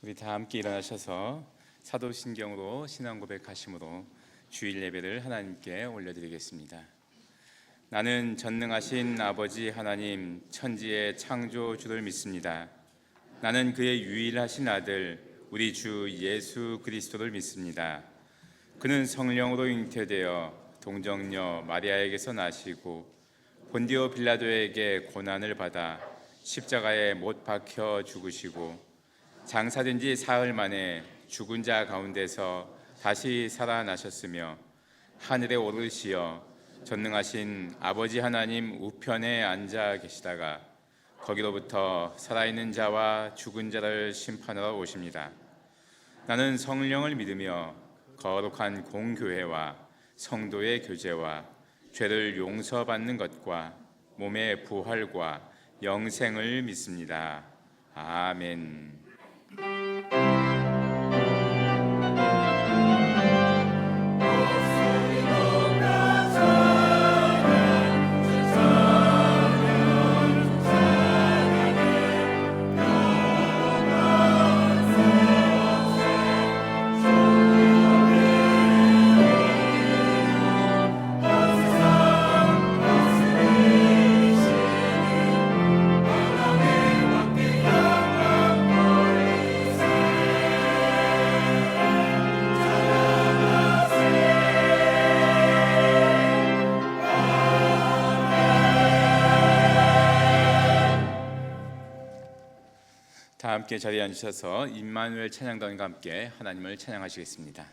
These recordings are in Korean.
우리 다 함께 일어나셔서 사도신경으로 신앙 고백하심으로 주일 예배를 하나님께 올려드리겠습니다. 나는 전능하신 아버지 하나님 천지의 창조주를 믿습니다. 나는 그의 유일하신 아들 우리 주 예수 그리스도를 믿습니다. 그는 성령으로 잉태되어 동정녀 마리아에게서 나시고 본디오 빌라도에게 고난을 받아 십자가에 못 박혀 죽으시고 장사된 지 사흘 만에 죽은 자 가운데서 다시 살아나셨으며 하늘에 오르시어 전능하신 아버지 하나님 우편에 앉아 계시다가 거기로부터 살아있는 자와 죽은 자를 심판하러 오십니다. 나는 성령을 믿으며 거룩한 공교회와 성도의 교제와 죄를 용서받는 것과 몸의 부활과 영생을 믿습니다. 아멘. 다 함께 자리에 앉으셔서 임마누엘 찬양단과 함께 하나님을 찬양하시겠습니다.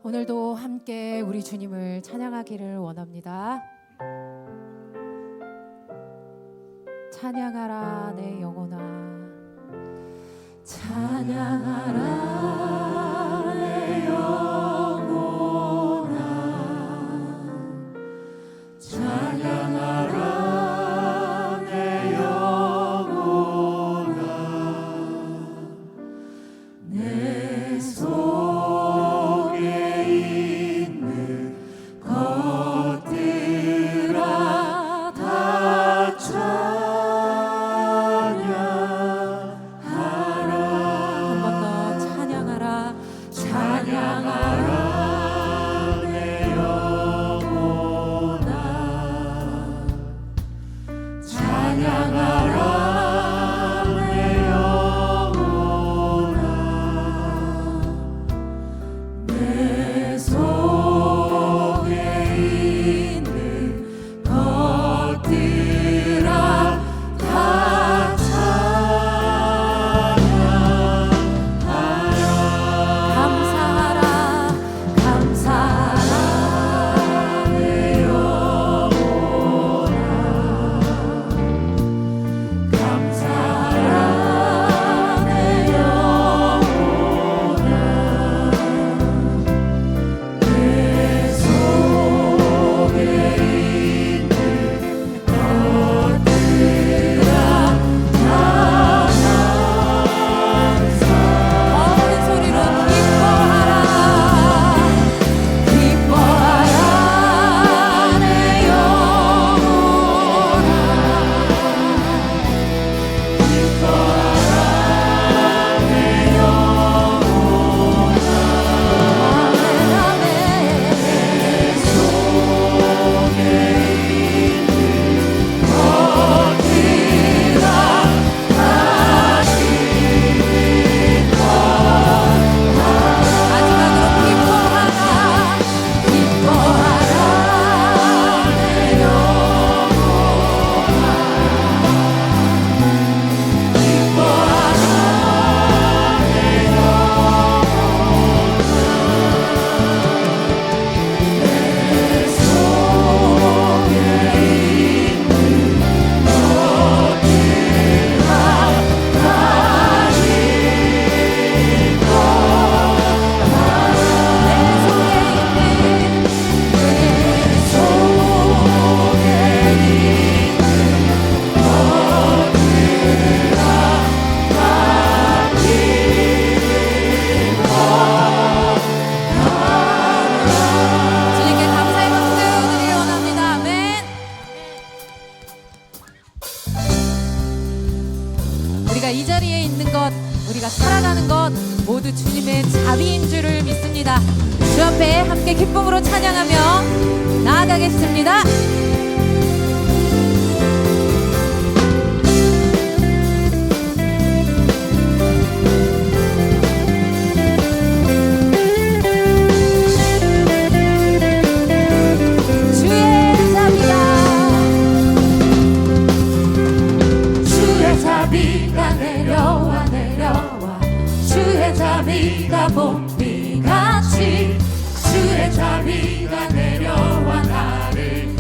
오늘도 함께 우리 주님을 찬양하기를 원합니다. 찬양하라 내 영혼아, 찬양하라 내 영혼아, 찬양하라 내 영혼아, 내 속에 있는 것들아 다 찬양하라. 한 번 더 찬양하라. 이 자리에 있는 것, 우리가 살아가는 것 모두 주님의 자비인 줄을 믿습니다. 주 앞에 함께 기쁨으로 찬양하며 나아가겠습니다. 자비가 내려와 내려와 주의 자비가 봄비같이 주의 자비가 내려와 나를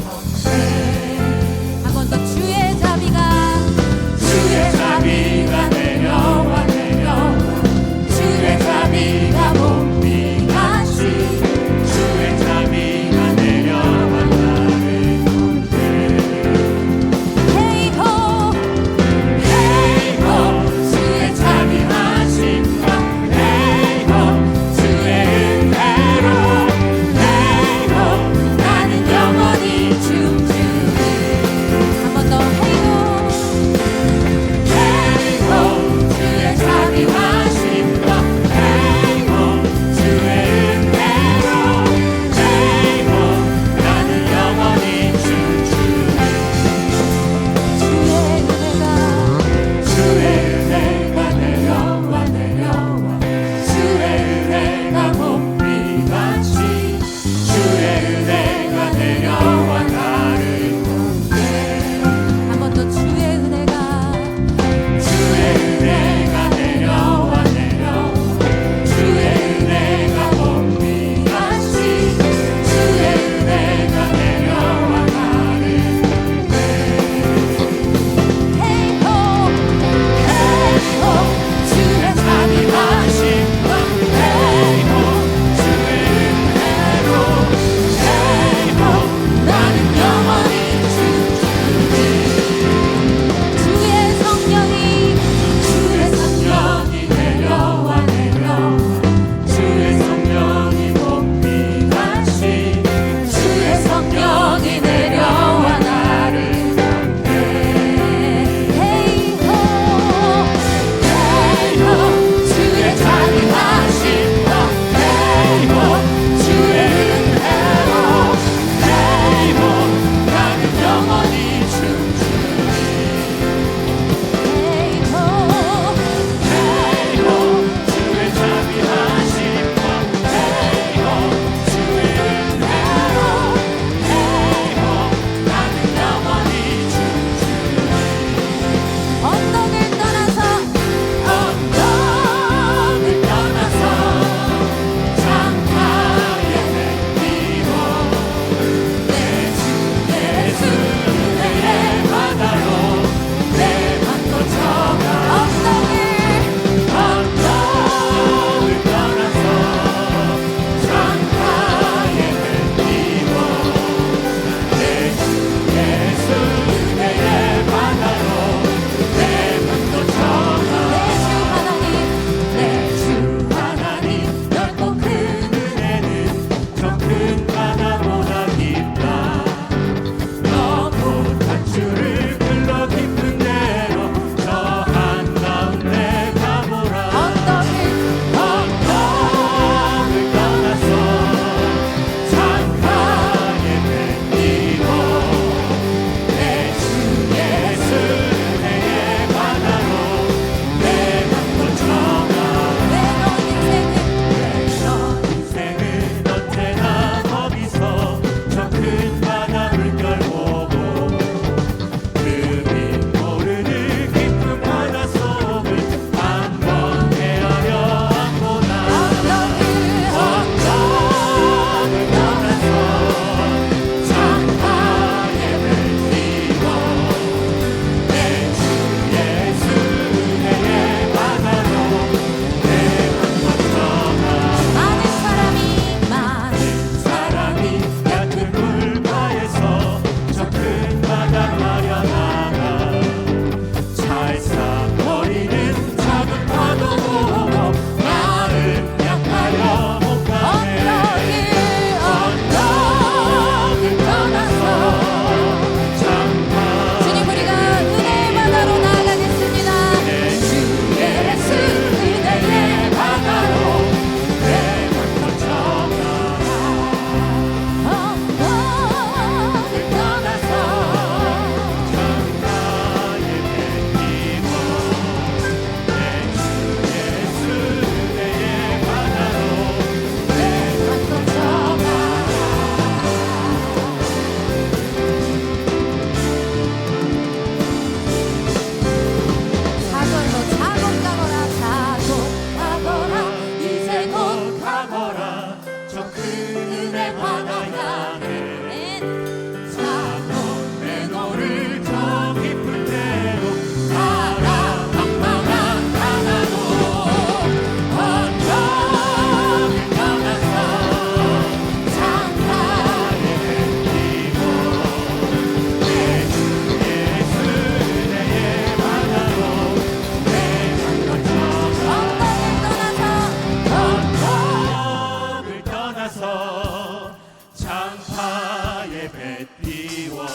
띄워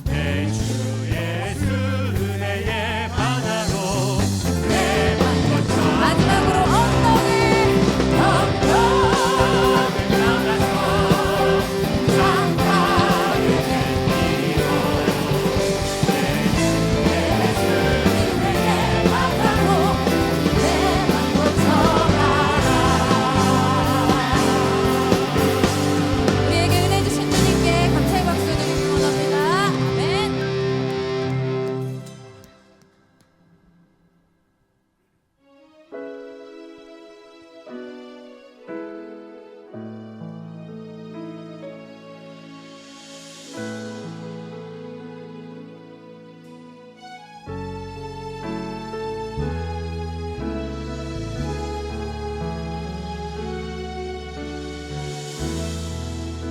내 주 예수 은혜의 바다로 내 맘껏 마지막으로 엉덩이 나가서 장가를 띄워 내 바다로 내 맘껏 전하라. 우리에게 은혜 주신 주님께 감사의 박수 드리기 원합니다. 아멘.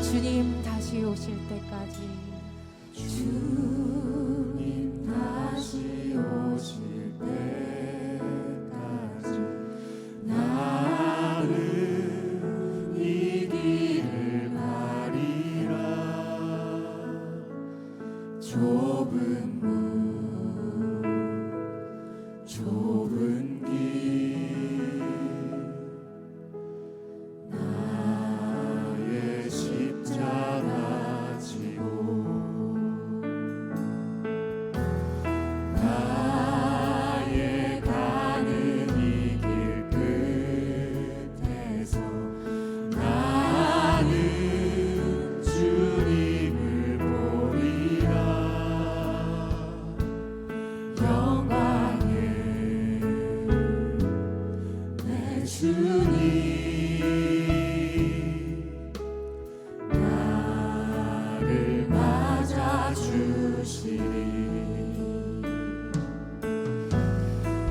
주님 다시 오실 때까지 주님 다시 오실 때까지 나는 이 길을 가리라. 좁은 문 좁은 길 나의 십자가 지고 나의 가는 이 길 끝에서 나는 주님을 보리라. 영광의 내 주님 나를 맞아 주시리.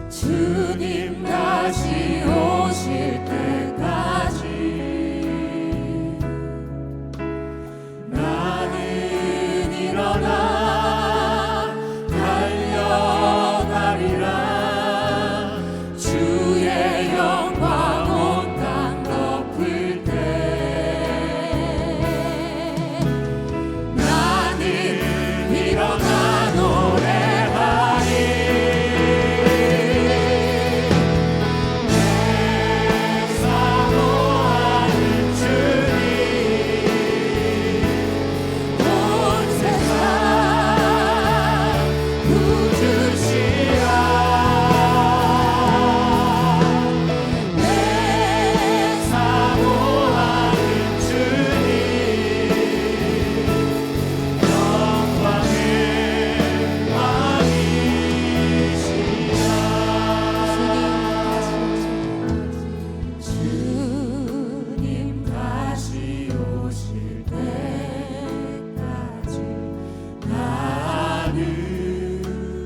주님 다시 오실 때까지 나는 일어나 달려가리라. 주의 영광 온 땅 덮을 때 나는 일어나 노래하리. 내 사모하는 주님 온 세상 구주시라. 내 사모하는 주님 영광의 왕이시라. 주님 다시 오실 때까지 나는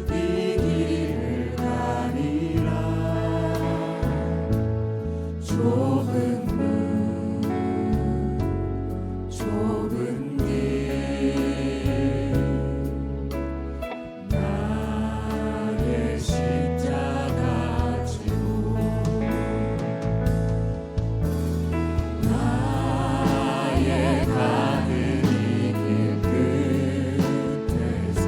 이 길을 가리라. 좁은 문 좁은 길 나의 십자가 지고 나의 가는 이 길 끝에서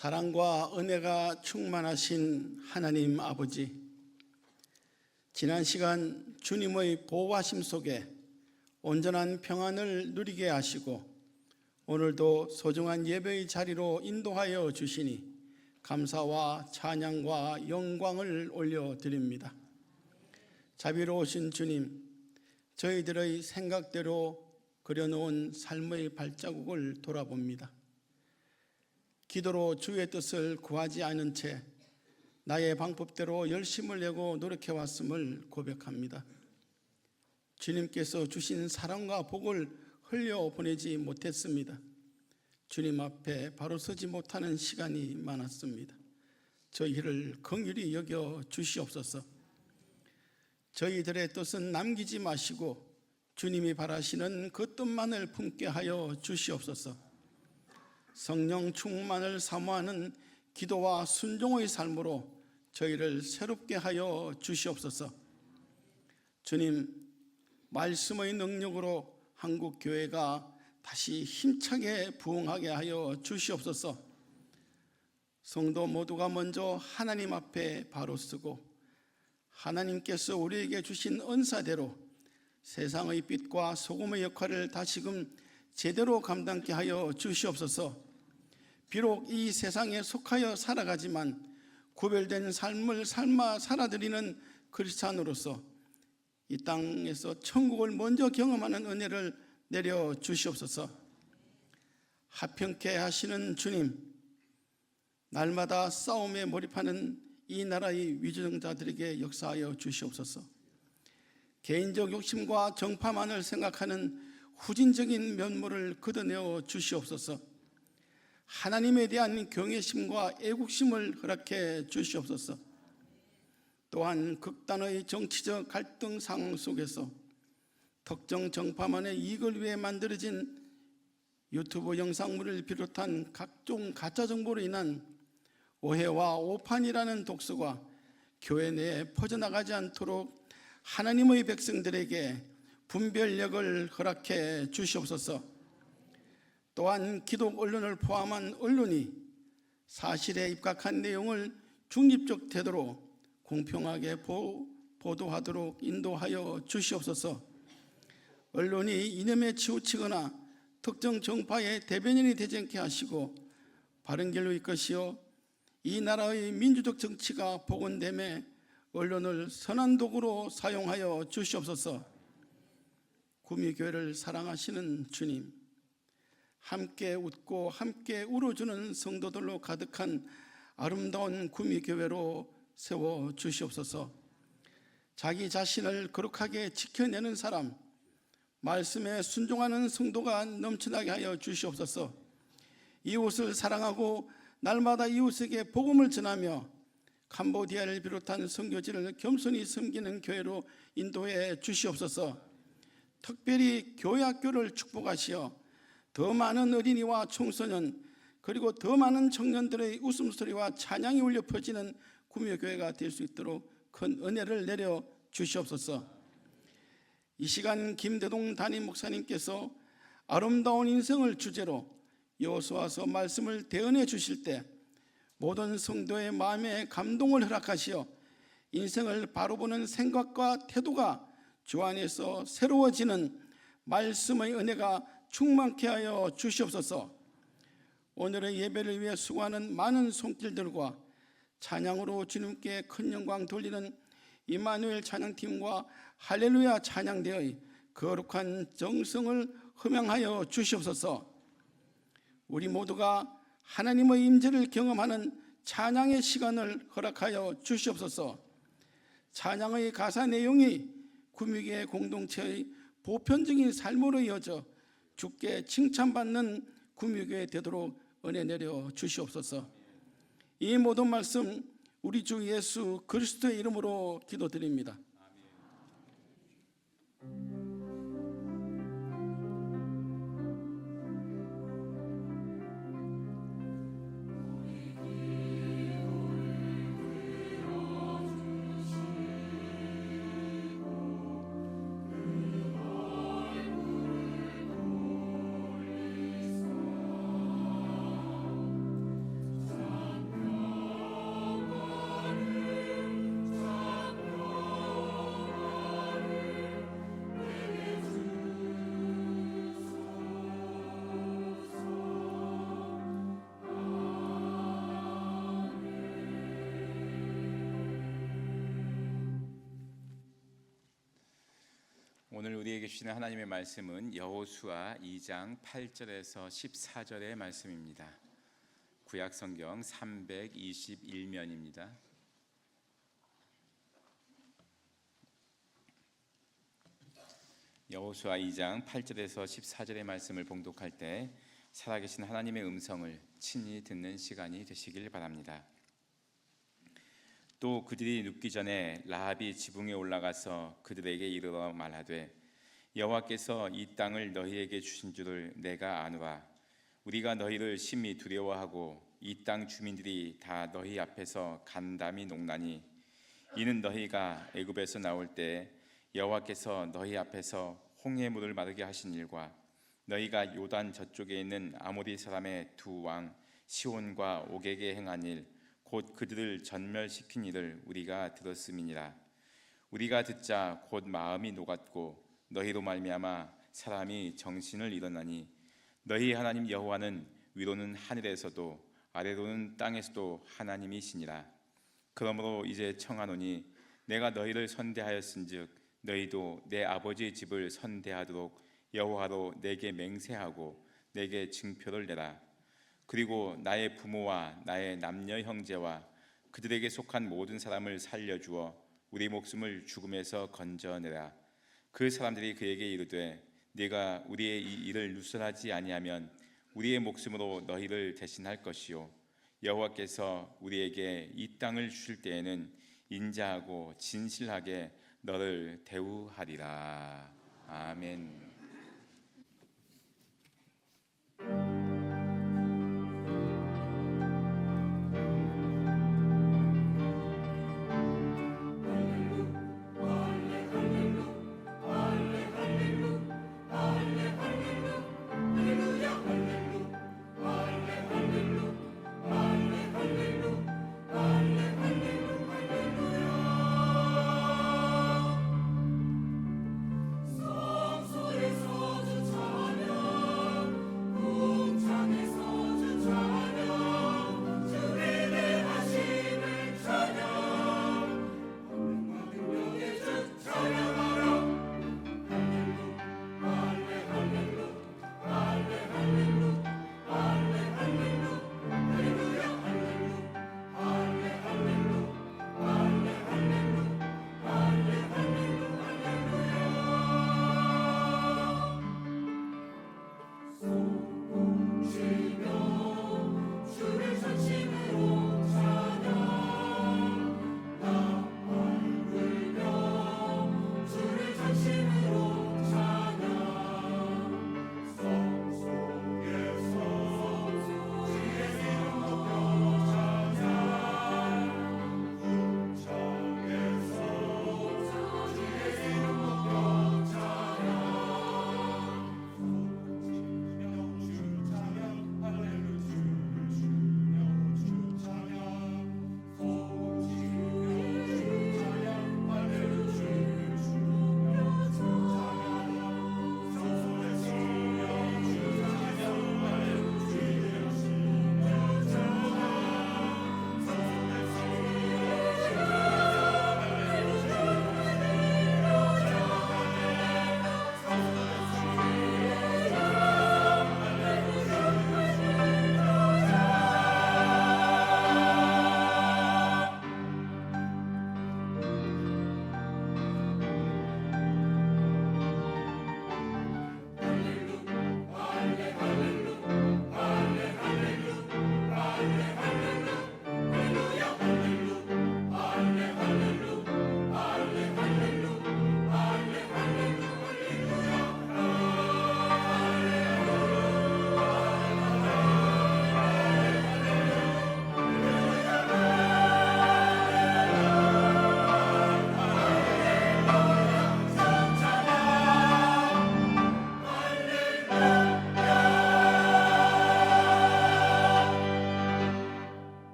사랑과 은혜가 충만하신 하나님 아버지, 지난 시간 주님의 보호하심 속에 온전한 평안을 누리게 하시고 오늘도 소중한 예배의 자리로 인도하여 주시니 감사와 찬양과 영광을 올려드립니다. 자비로우신 주님, 저희들의 생각대로 그려놓은 삶의 발자국을 돌아봅니다. 기도로 주의 뜻을 구하지 않은 채 나의 방법대로 열심을 내고 노력해왔음을 고백합니다. 주님께서 주신 사랑과 복을 흘려보내지 못했습니다. 주님 앞에 바로 서지 못하는 시간이 많았습니다. 저희를 긍휼히 여겨 주시옵소서. 저희들의 뜻은 남기지 마시고 주님이 바라시는 그 뜻만을 품게 하여 주시옵소서. 성령 충만을 사모하는 기도와 순종의 삶으로 저희를 새롭게 하여 주시옵소서. 주님, 말씀의 능력으로 한국 교회가 다시 힘차게 부흥하게 하여 주시옵소서. 성도 모두가 먼저 하나님 앞에 바로 서고 하나님께서 우리에게 주신 은사대로 세상의 빛과 소금의 역할을 다시금 제대로 감당케 하여 주시옵소서. 비록 이 세상에 속하여 살아가지만 구별된 삶을 삶아 살아드리는 크리스찬으로서 이 땅에서 천국을 먼저 경험하는 은혜를 내려 주시옵소서. 화평케 하시는 주님, 날마다 싸움에 몰입하는 이 나라의 위정자들에게 역사하여 주시옵소서. 개인적 욕심과 정파만을 생각하는 후진적인 면모를 걷어내어 주시옵소서. 하나님에 대한 경외심과 애국심을 허락해 주시옵소서. 또한 극단의 정치적 갈등 상황 속에서 특정 정파만의 이익을 위해 만들어진 유튜브 영상물을 비롯한 각종 가짜 정보로 인한 오해와 오판이라는 독소가 교회 내에 퍼져나가지 않도록 하나님의 백성들에게 분별력을 허락해 주시옵소서. 또한 기독 언론을 포함한 언론이 사실에 입각한 내용을 중립적 태도로 공평하게 보도하도록 인도하여 주시옵소서. 언론이 이념에 치우치거나 특정 정파의 대변인이 되지 않게 하시고 바른 길로 이끄시어 이 나라의 민주적 정치가 복원됨에 언론을 선한 도구로 사용하여 주시옵소서. 구미교회를 사랑하시는 주님, 함께 웃고 함께 울어주는 성도들로 가득한 아름다운 구미교회로 세워 주시옵소서. 자기 자신을 거룩하게 지켜내는 사람, 말씀에 순종하는 성도가 넘쳐나게 하여 주시옵소서. 이웃을 사랑하고 날마다 이웃에게 복음을 전하며 캄보디아를 비롯한 선교지를 겸손히 섬기는 교회로 인도해 주시옵소서. 특별히 교회 학교를 축복하시어 더 많은 어린이와 청소년 그리고 더 많은 청년들의 웃음소리와 찬양이 울려 퍼지는 구미교회가 될 수 있도록 큰 은혜를 내려 주시옵소서. 이 시간 김대동 담임 목사님께서 아름다운 인생을 주제로 여호수아서 말씀을 대언해 주실 때 모든 성도의 마음에 감동을 허락하시어 인생을 바로 보는 생각과 태도가 주 안에서 새로워지는 말씀의 은혜가 충만케 하여 주시옵소서. 오늘의 예배를 위해 수고하는 많은 손길들과 찬양으로 주님께 큰 영광 돌리는 임마누엘 찬양팀과 할렐루야 찬양대의 거룩한 정성을 흠양하여 주시옵소서. 우리 모두가 하나님의 임재를 경험하는 찬양의 시간을 허락하여 주시옵소서. 찬양의 가사 내용이 구미교회 공동체의 보편적인 삶으로 이어져 주께 칭찬받는 구미교회 되도록 은혜 내려 주시옵소서. 이 모든 말씀 우리 주 예수 그리스도의 이름으로 기도드립니다. 우리에게 주시는 하나님의 말씀은 여호수아 2장 8절에서 14절의 말씀입니다. 구약 성경 321면입니다. 여호수아 2장 8절에서 14절의 말씀을 봉독할 때 살아계신 하나님의 음성을 친히 듣는 시간이 되시길 바랍니다. 또 그들이 눕기 전에 라합이 지붕에 올라가서 그들에게 이르러 말하되 여호와께서 이 땅을 너희에게 주신 줄을 내가 아노라. 우리가 너희를 심히 두려워하고 이 땅 주민들이 다 너희 앞에서 간담이 녹나니 이는 너희가 애굽에서 나올 때 여호와께서 너희 앞에서 홍해 물을 마르게 하신 일과 너희가 요단 저쪽에 있는 아모리 사람의 두 왕 시온과 옥에게 행한 일 곧 그들을 전멸시킨 일을 우리가 들었음이니라. 우리가 듣자 곧 마음이 녹았고 너희로 말미암아 사람이 정신을 잃었나니 너희 하나님 여호와는 위로는 하늘에서도 아래로는 땅에서도 하나님이시니라. 그러므로 이제 청하노니 내가 너희를 선대하였은즉 너희도 내 아버지의 집을 선대하도록 여호와로 내게 맹세하고 내게 증표를 내라. 그리고 나의 부모와 나의 남녀 형제와 그들에게 속한 모든 사람을 살려주어 우리 목숨을 죽음에서 건져내라. 그 사람들이 그에게 이르되 네가 우리의 이 일을 누설하지 아니하면 우리의 목숨으로 너희를 대신할 것이요 여호와께서 우리에게 이 땅을 주실 때에는 인자하고 진실하게 너를 대우하리라. 아멘.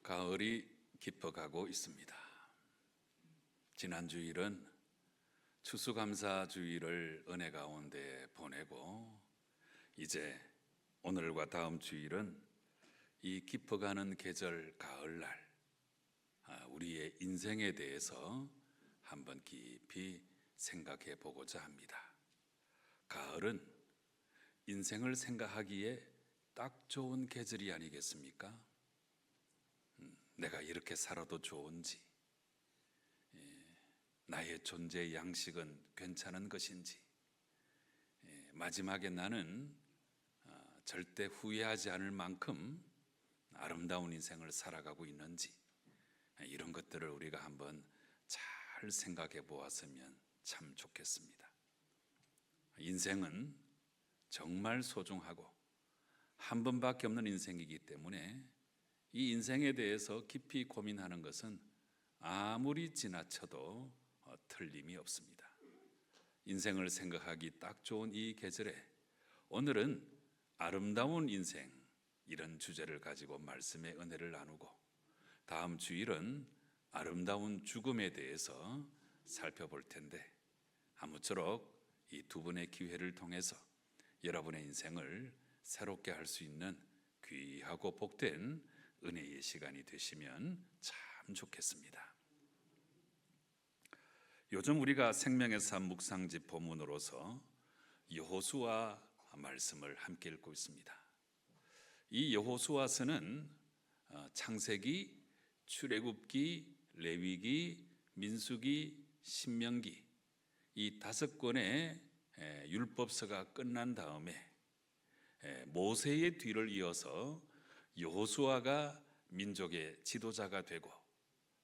가을이 깊어가고 있습니다. 지난 주일은 추수감사주일을 은혜 가운데 보내고 이제 오늘과 다음 주일은 이 깊어가는 계절 가을날 우리의 인생에 대해서 한번 깊이 생각해 보고자 합니다. 가을은 인생을 생각하기에 딱 좋은 계절이 아니겠습니까? 내가 이렇게 살아도 좋은지, 나의 존재의 양식은 괜찮은 것인지, 마지막에 나는 절대 후회하지 않을 만큼 아름다운 인생을 살아가고 있는지, 이런 것들을 우리가 한번 잘 생각해 보았으면 참 좋겠습니다. 인생은 정말 소중하고 한 번밖에 없는 인생이기 때문에 이 인생에 대해서 깊이 고민하는 것은 아무리 지나쳐도 틀림이 없습니다. 인생을 생각하기 딱 좋은 이 계절에 오늘은 아름다운 인생, 이런 주제를 가지고 말씀의 은혜를 나누고, 다음 주일은 아름다운 죽음에 대해서 살펴볼 텐데, 아무쪼록 이 두 분의 기회를 통해서 여러분의 인생을 새롭게 할 수 있는 귀하고 복된 은혜의 시간이 되시면 참 좋겠습니다. 요즘 우리가 생명의 삶 묵상집 본문으로서 여호수아 말씀을 함께 읽고 있습니다. 이 여호수아서는 창세기, 출애굽기, 레위기, 민수기, 신명기, 이 5권의 율법서가 끝난 다음에 모세의 뒤를 이어서 여호수아가 민족의 지도자가 되고,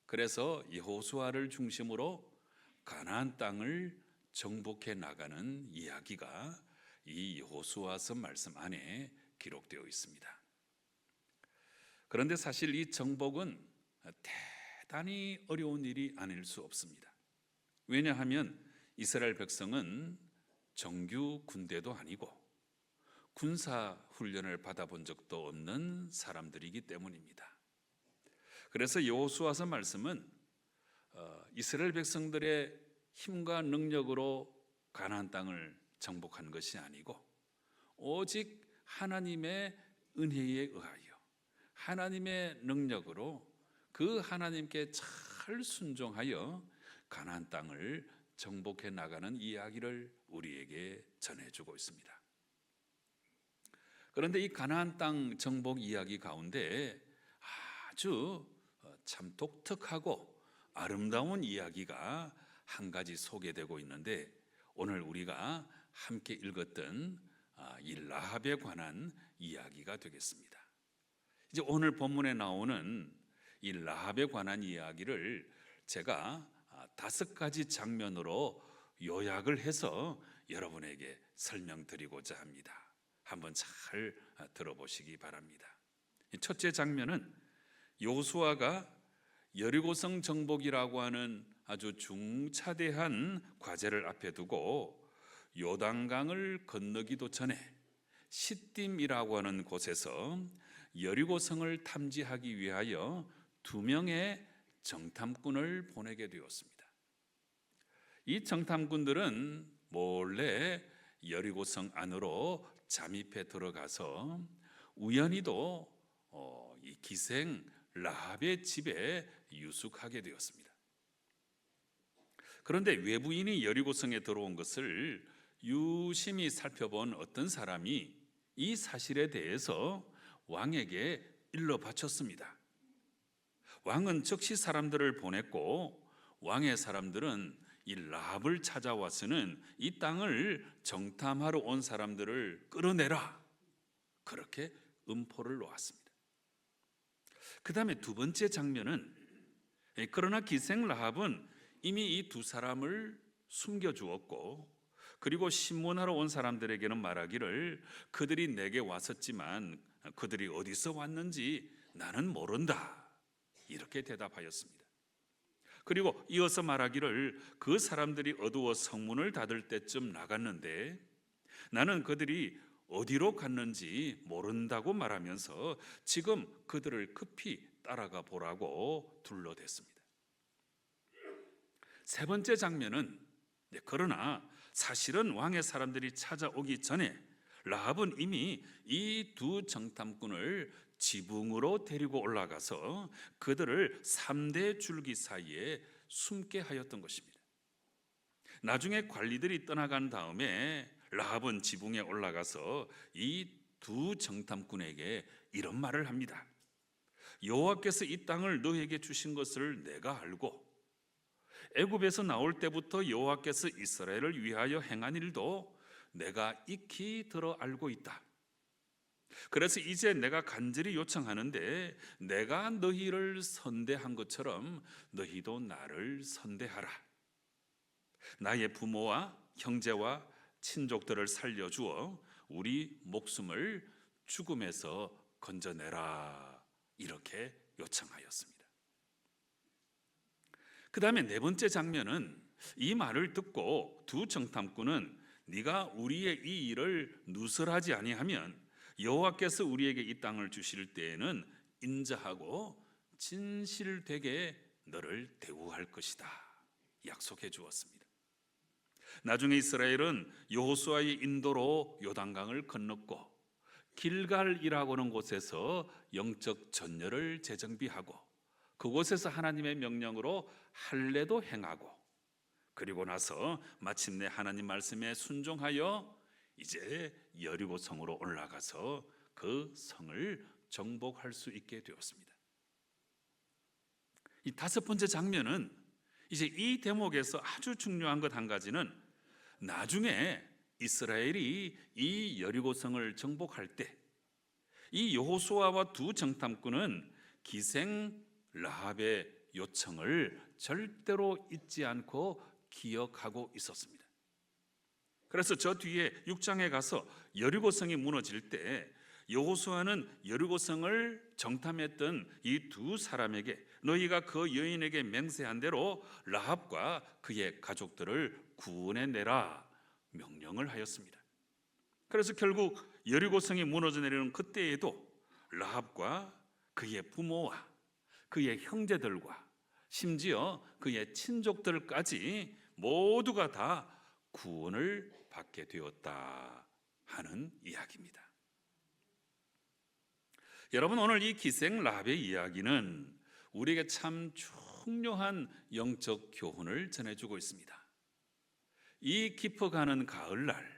그래서 여호수아를 중심으로 가나안 땅을 정복해 나가는 이야기가 이 여호수아서 말씀 안에 기록되어 있습니다. 그런데 사실 이 정복은 대단히 어려운 일이 아닐 수 없습니다. 왜냐하면 이스라엘 백성은 정규 군대도 아니고 군사 훈련을 받아본 적도 없는 사람들이기 때문입니다. 그래서 여호수아서 말씀은 이스라엘 백성들의 힘과 능력으로 가나안 땅을 정복한 것이 아니고 오직 하나님의 은혜에 의하여 하나님의 능력으로 그 하나님께 잘 순종하여 가나안 땅을 정복해 나가는 이야기를 우리에게 전해주고 있습니다. 그런데 이 가나안 땅 정복 이야기 가운데 아주 참 독특하고 아름다운 이야기가 한 가지 소개되고 있는데, 오늘 우리가 함께 읽었던 이 라합에 관한 이야기가 되겠습니다. 이제 오늘 본문에 나오는 이 라합에 관한 이야기를 제가 5가지 장면으로 요약을 해서 여러분에게 설명드리고자 합니다. 한번 잘 들어보시기 바랍니다. 첫째 장면은 여호수아가 여리고성 정복이라고 하는 아주 중차대한 과제를 앞에 두고 요단강을 건너기도 전에 시딤이라고 하는 곳에서 여리고성을 탐지하기 위하여 2명의 정탐꾼을 보내게 되었습니다. 이 정탐꾼들은 몰래 여리고성 안으로 잠입해 들어가서 우연히도 이 기생 라합의 집에 유숙하게 되었습니다. 그런데 외부인이 여리고성에 들어온 것을 유심히 살펴본 어떤 사람이 이 사실에 대해서 왕에게 일러 바쳤습니다. 왕은 즉시 사람들을 보냈고, 왕의 사람들은 이 라합을 찾아와서는 이 땅을 정탐하러 온 사람들을 끌어내라, 그렇게 음포를 놓았습니다. 그 다음에 2번째 장면은, 그러나 기생 라합은 이미 이 2 사람을 숨겨주었고, 그리고 신문하러 온 사람들에게는 말하기를 그들이 내게 왔었지만 그들이 어디서 왔는지 나는 모른다, 이렇게 대답하였습니다. 그리고 이어서 말하기를 그 사람들이 어두워 성문을 닫을 때쯤 나갔는데 나는 그들이 어디로 갔는지 모른다고 말하면서 지금 그들을 급히 따라가 보라고 둘러댔습니다. 3번째 장면은, 그러나 사실은 왕의 사람들이 찾아오기 전에 라합은 이미 이 2 정탐꾼을 지붕으로 데리고 올라가서 그들을 3대 줄기 사이에 숨게 하였던 것입니다. 나중에 관리들이 떠나간 다음에 라합은 지붕에 올라가서 이 두 정탐꾼에게 이런 말을 합니다. 여호와께서 이 땅을 너에게 주신 것을 내가 알고 애굽에서 나올 때부터 여호와께서 이스라엘을 위하여 행한 일도 내가 익히 들어 알고 있다. 그래서 이제 내가 간절히 요청하는데 내가 너희를 선대한 것처럼 너희도 나를 선대하라. 나의 부모와 형제와 친족들을 살려주어 우리 목숨을 죽음에서 건져내라. 이렇게 요청하였습니다. 그 다음에 네 번째 장면은 이 말을 듣고 두 정탐꾼은 네가 우리의 이 일을 누설하지 아니하면 여호와께서 우리에게 이 땅을 주실 때에는 인자하고 진실되게 너를 대우할 것이다. 약속해 주었습니다. 나중에 이스라엘은 여호수아의 인도로 요단강을 건넜고 길갈이라고 하는 곳에서 영적 전열을 재정비하고 그곳에서 하나님의 명령으로 할례도 행하고 그리고 나서 마침내 하나님 말씀에 순종하여 이제 여리고 성으로 올라가서 그 성을 정복할 수 있게 되었습니다. 이 다섯 번째 장면은 이제 이 대목에서 아주 중요한 것 한 가지는 나중에 이스라엘이 이 여리고성을 정복할 때 이 여호수아와 두 정탐꾼은 기생 라합의 요청을 절대로 잊지 않고 기억하고 있었습니다. 그래서 저 뒤에 6장에 가서 여리고성이 무너질 때 여호수아는 여리고성을 정탐했던 이 두 사람에게 너희가 그 여인에게 맹세한 대로 라합과 그의 가족들을 구원해내라 명령을 하였습니다. 그래서 결국 여리고성이 무너져 내리는 그때에도 라합과 그의 부모와 그의 형제들과 심지어 그의 친족들까지 모두가 다 구원을 받게 되었다 하는 이야기입니다. 여러분, 오늘 이 기생 라합의 이야기는 우리에게 참 중요한 영적 교훈을 전해주고 있습니다. 이 깊어가는 가을날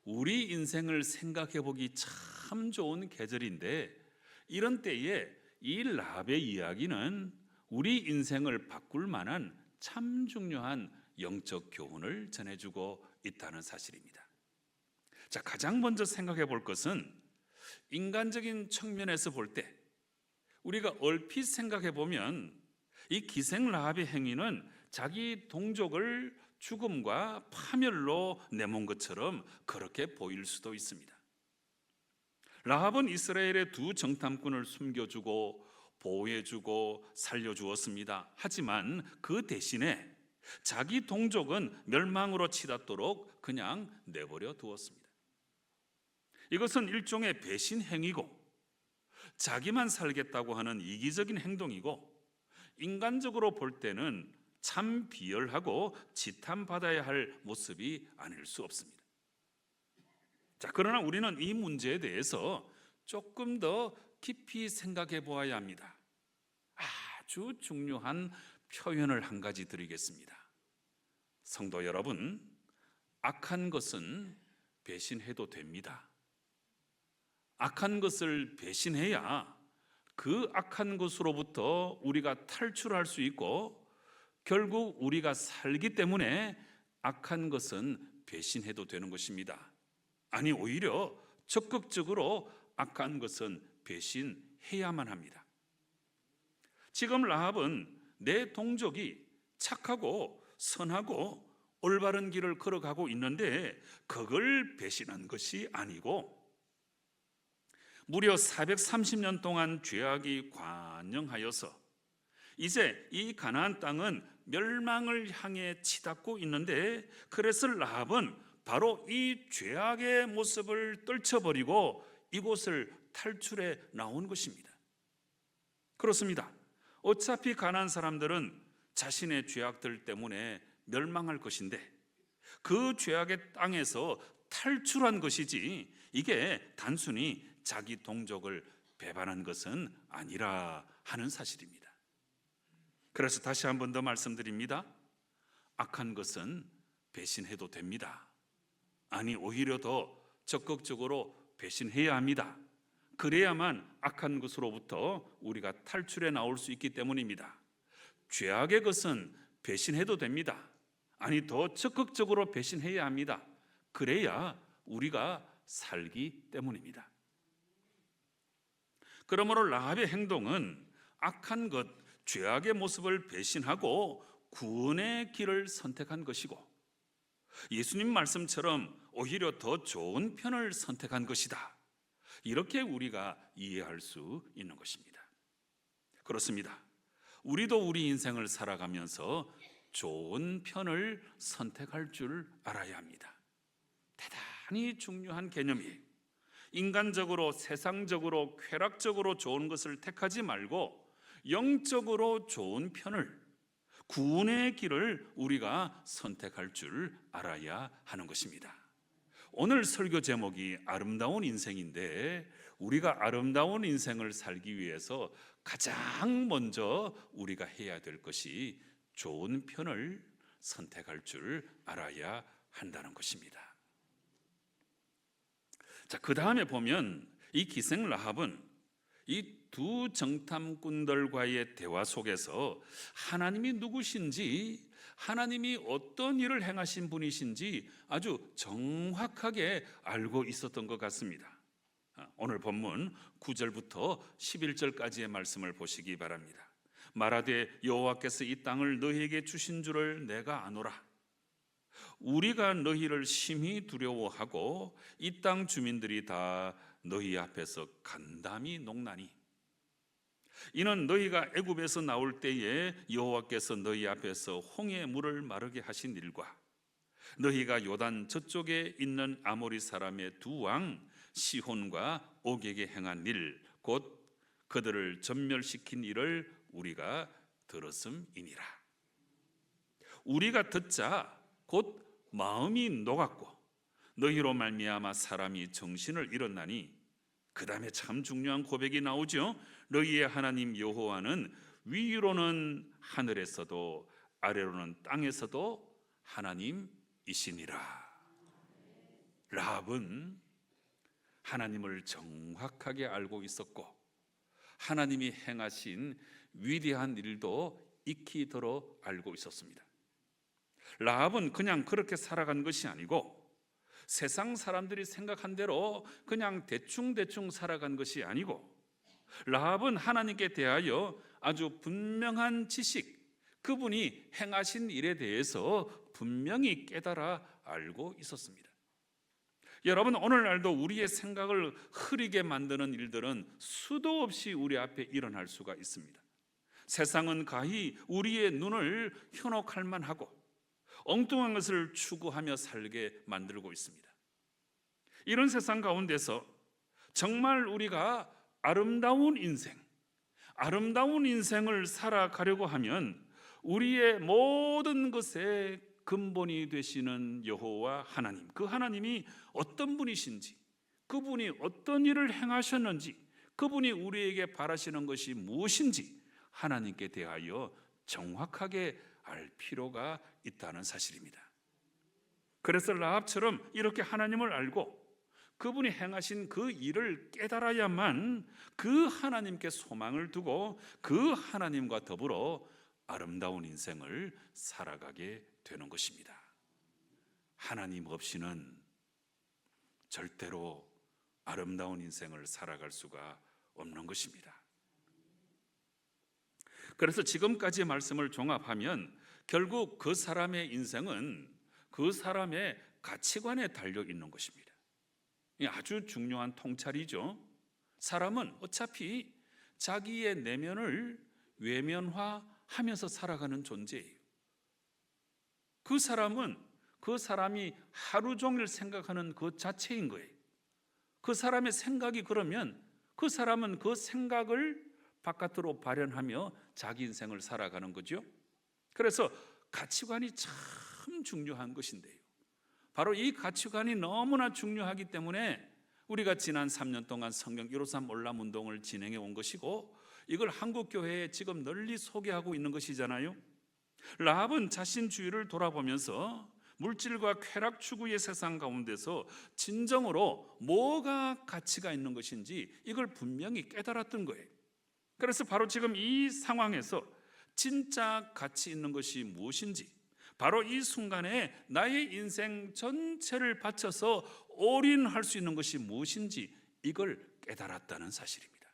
우리 인생을 생각해 보기 참 좋은 계절인데 이런 때에 이 라합의 이야기는 우리 인생을 바꿀 만한 참 중요한 영적 교훈을 전해주고 있다는 사실입니다. 자, 가장 먼저 생각해 볼 것은 인간적인 측면에서 볼 때 우리가 얼핏 생각해 보면 이 기생 라합의 행위는 자기 동족을 죽음과 파멸로 내몬 것처럼 그렇게 보일 수도 있습니다. 라합은 이스라엘의 두 정탐꾼을 숨겨주고 보호해주고 살려주었습니다. 하지만 그 대신에 자기 동족은 멸망으로 치닫도록 그냥 내버려 두었습니다. 이것은 일종의 배신 행위고 자기만 살겠다고 하는 이기적인 행동이고 인간적으로 볼 때는 참 비열하고 지탄받아야 할 모습이 아닐 수 없습니다. 자, 그러나 우리는 이 문제에 대해서 조금 더 깊이 생각해 보아야 합니다. 아주 중요한 표현을 한 가지 드리겠습니다. 성도 여러분, 악한 것은 배신해도 됩니다. 악한 것을 배신해야 그 악한 것으로부터 우리가 탈출할 수 있고 결국 우리가 살기 때문에 악한 것은 배신해도 되는 것입니다. 아니, 오히려 적극적으로 악한 것은 배신해야만 합니다. 지금 라합은 내 동족이 착하고 선하고 올바른 길을 걸어가고 있는데 그걸 배신한 것이 아니고 무려 430년 동안 죄악이 관영하여서 이제 이 가나안 땅은 멸망을 향해 치닫고 있는데 그래서 라합은 바로 이 죄악의 모습을 떨쳐버리고 이곳을 탈출해 나온 것입니다. 그렇습니다. 어차피 가나안 사람들은 자신의 죄악들 때문에 멸망할 것인데 그 죄악의 땅에서 탈출한 것이지 이게 단순히 자기 동족을 배반한 것은 아니라 하는 사실입니다. 그래서 다시 한 번 더 말씀드립니다. 악한 것은 배신해도 됩니다. 아니, 오히려 더 적극적으로 배신해야 합니다. 그래야만 악한 것으로부터 우리가 탈출해 나올 수 있기 때문입니다. 죄악의 것은 배신해도 됩니다. 아니, 더 적극적으로 배신해야 합니다. 그래야 우리가 살기 때문입니다. 그러므로 라합의 행동은 악한 것, 죄악의 모습을 배신하고 구원의 길을 선택한 것이고, 예수님 말씀처럼 오히려 더 좋은 편을 선택한 것이다. 이렇게 우리가 이해할 수 있는 것입니다. 그렇습니다. 우리도 우리 인생을 살아가면서 좋은 편을 선택할 줄 알아야 합니다. 대단히 중요한 개념이에요. 인간적으로, 세상적으로, 쾌락적으로 좋은 것을 택하지 말고 영적으로 좋은 편을, 구원의 길을 우리가 선택할 줄 알아야 하는 것입니다. 오늘 설교 제목이 아름다운 인생인데, 우리가 아름다운 인생을 살기 위해서 가장 먼저 우리가 해야 될 것이 좋은 편을 선택할 줄 알아야 한다는 것입니다. 자, 그 다음에 보면 이 기생 라합은 이 두 정탐꾼들과의 대화 속에서 하나님이 누구신지, 하나님이 어떤 일을 행하신 분이신지 아주 정확하게 알고 있었던 것 같습니다. 오늘 본문 9절부터 11절까지의 말씀을 보시기 바랍니다. 말하되 여호와께서 이 땅을 너희에게 주신 줄을 내가 아노라. 우리가 너희를 심히 두려워하고 이 땅 주민들이 다 너희 앞에서 간담이 녹나니, 이는 너희가 애굽에서 나올 때에 여호와께서 너희 앞에서 홍해 물을 마르게 하신 일과 너희가 요단 저쪽에 있는 아모리 사람의 두 왕 시혼과 옥에게 행한 일, 곧 그들을 전멸시킨 일을 우리가 들었음이니라. 우리가 듣자 곧 마음이 녹았고 너희로 말미암아 사람이 정신을 잃었나니, 그 다음에 참 중요한 고백이 나오죠. 너희의 하나님 여호와는 위로는 하늘에서도 아래로는 땅에서도 하나님이시니라. 라합은 하나님을 정확하게 알고 있었고, 하나님이 행하신 위대한 일도 익히도록 알고 있었습니다. 라합은 그냥 그렇게 살아간 것이 아니고 세상 사람들이 생각한 대로 그냥 대충 살아간 것이 아니고, 라합은 하나님께 대하여 아주 분명한 지식, 그분이 행하신 일에 대해서 분명히 깨달아 알고 있었습니다. 여러분, 오늘날도 우리의 생각을 흐리게 만드는 일들은 수도 없이 우리 앞에 일어날 수가 있습니다. 세상은 가히 우리의 눈을 현혹할 만하고 엉뚱한 것을 추구하며 살게 만들고 있습니다. 이런 세상 가운데서 정말 우리가 아름다운 인생을 살아가려고 하면 우리의 모든 것의 근본이 되시는 여호와 하나님, 그 하나님이 어떤 분이신지, 그분이 어떤 일을 행하셨는지, 그분이 우리에게 바라시는 것이 무엇인지 하나님께 대하여 정확하게 알 필요가 있다는 사실입니다. 그래서 라합처럼 이렇게 하나님을 알고 그분이 행하신 그 일을 깨달아야만 그 하나님께 소망을 두고 그 하나님과 더불어 아름다운 인생을 살아가게 되는 것입니다. 하나님 없이는 절대로 아름다운 인생을 살아갈 수가 없는 것입니다. 그래서 지금까지의 말씀을 종합하면 결국 그 사람의 인생은 그 사람의 가치관에 달려 있는 것입니다. 이 아주 중요한 통찰이죠. 사람은 어차피 자기의 내면을 외면화하면서 살아가는 존재예요. 그 사람은 그 사람이 하루 종일 생각하는 그 자체인 거예요. 그 사람의 생각이 그러면 그 사람은 그 생각을 바깥으로 발현하며 자기 인생을 살아가는 거죠. 그래서 가치관이 참 중요한 것인데요. 바로 이 가치관이 너무나 중요하기 때문에 우리가 지난 3년 동안 성경 153 올람 운동을 진행해 온 것이고 이걸 한국 교회에 지금 널리 소개하고 있는 것이잖아요. 라합은 자신 주위를 돌아보면서 물질과 쾌락 추구의 세상 가운데서 진정으로 뭐가 가치가 있는 것인지 이걸 분명히 깨달았던 거예요. 그래서 바로 지금 이 상황에서 진짜 가치 있는 것이 무엇인지, 바로 이 순간에 나의 인생 전체를 바쳐서 올인할 수 있는 것이 무엇인지 이걸 깨달았다는 사실입니다.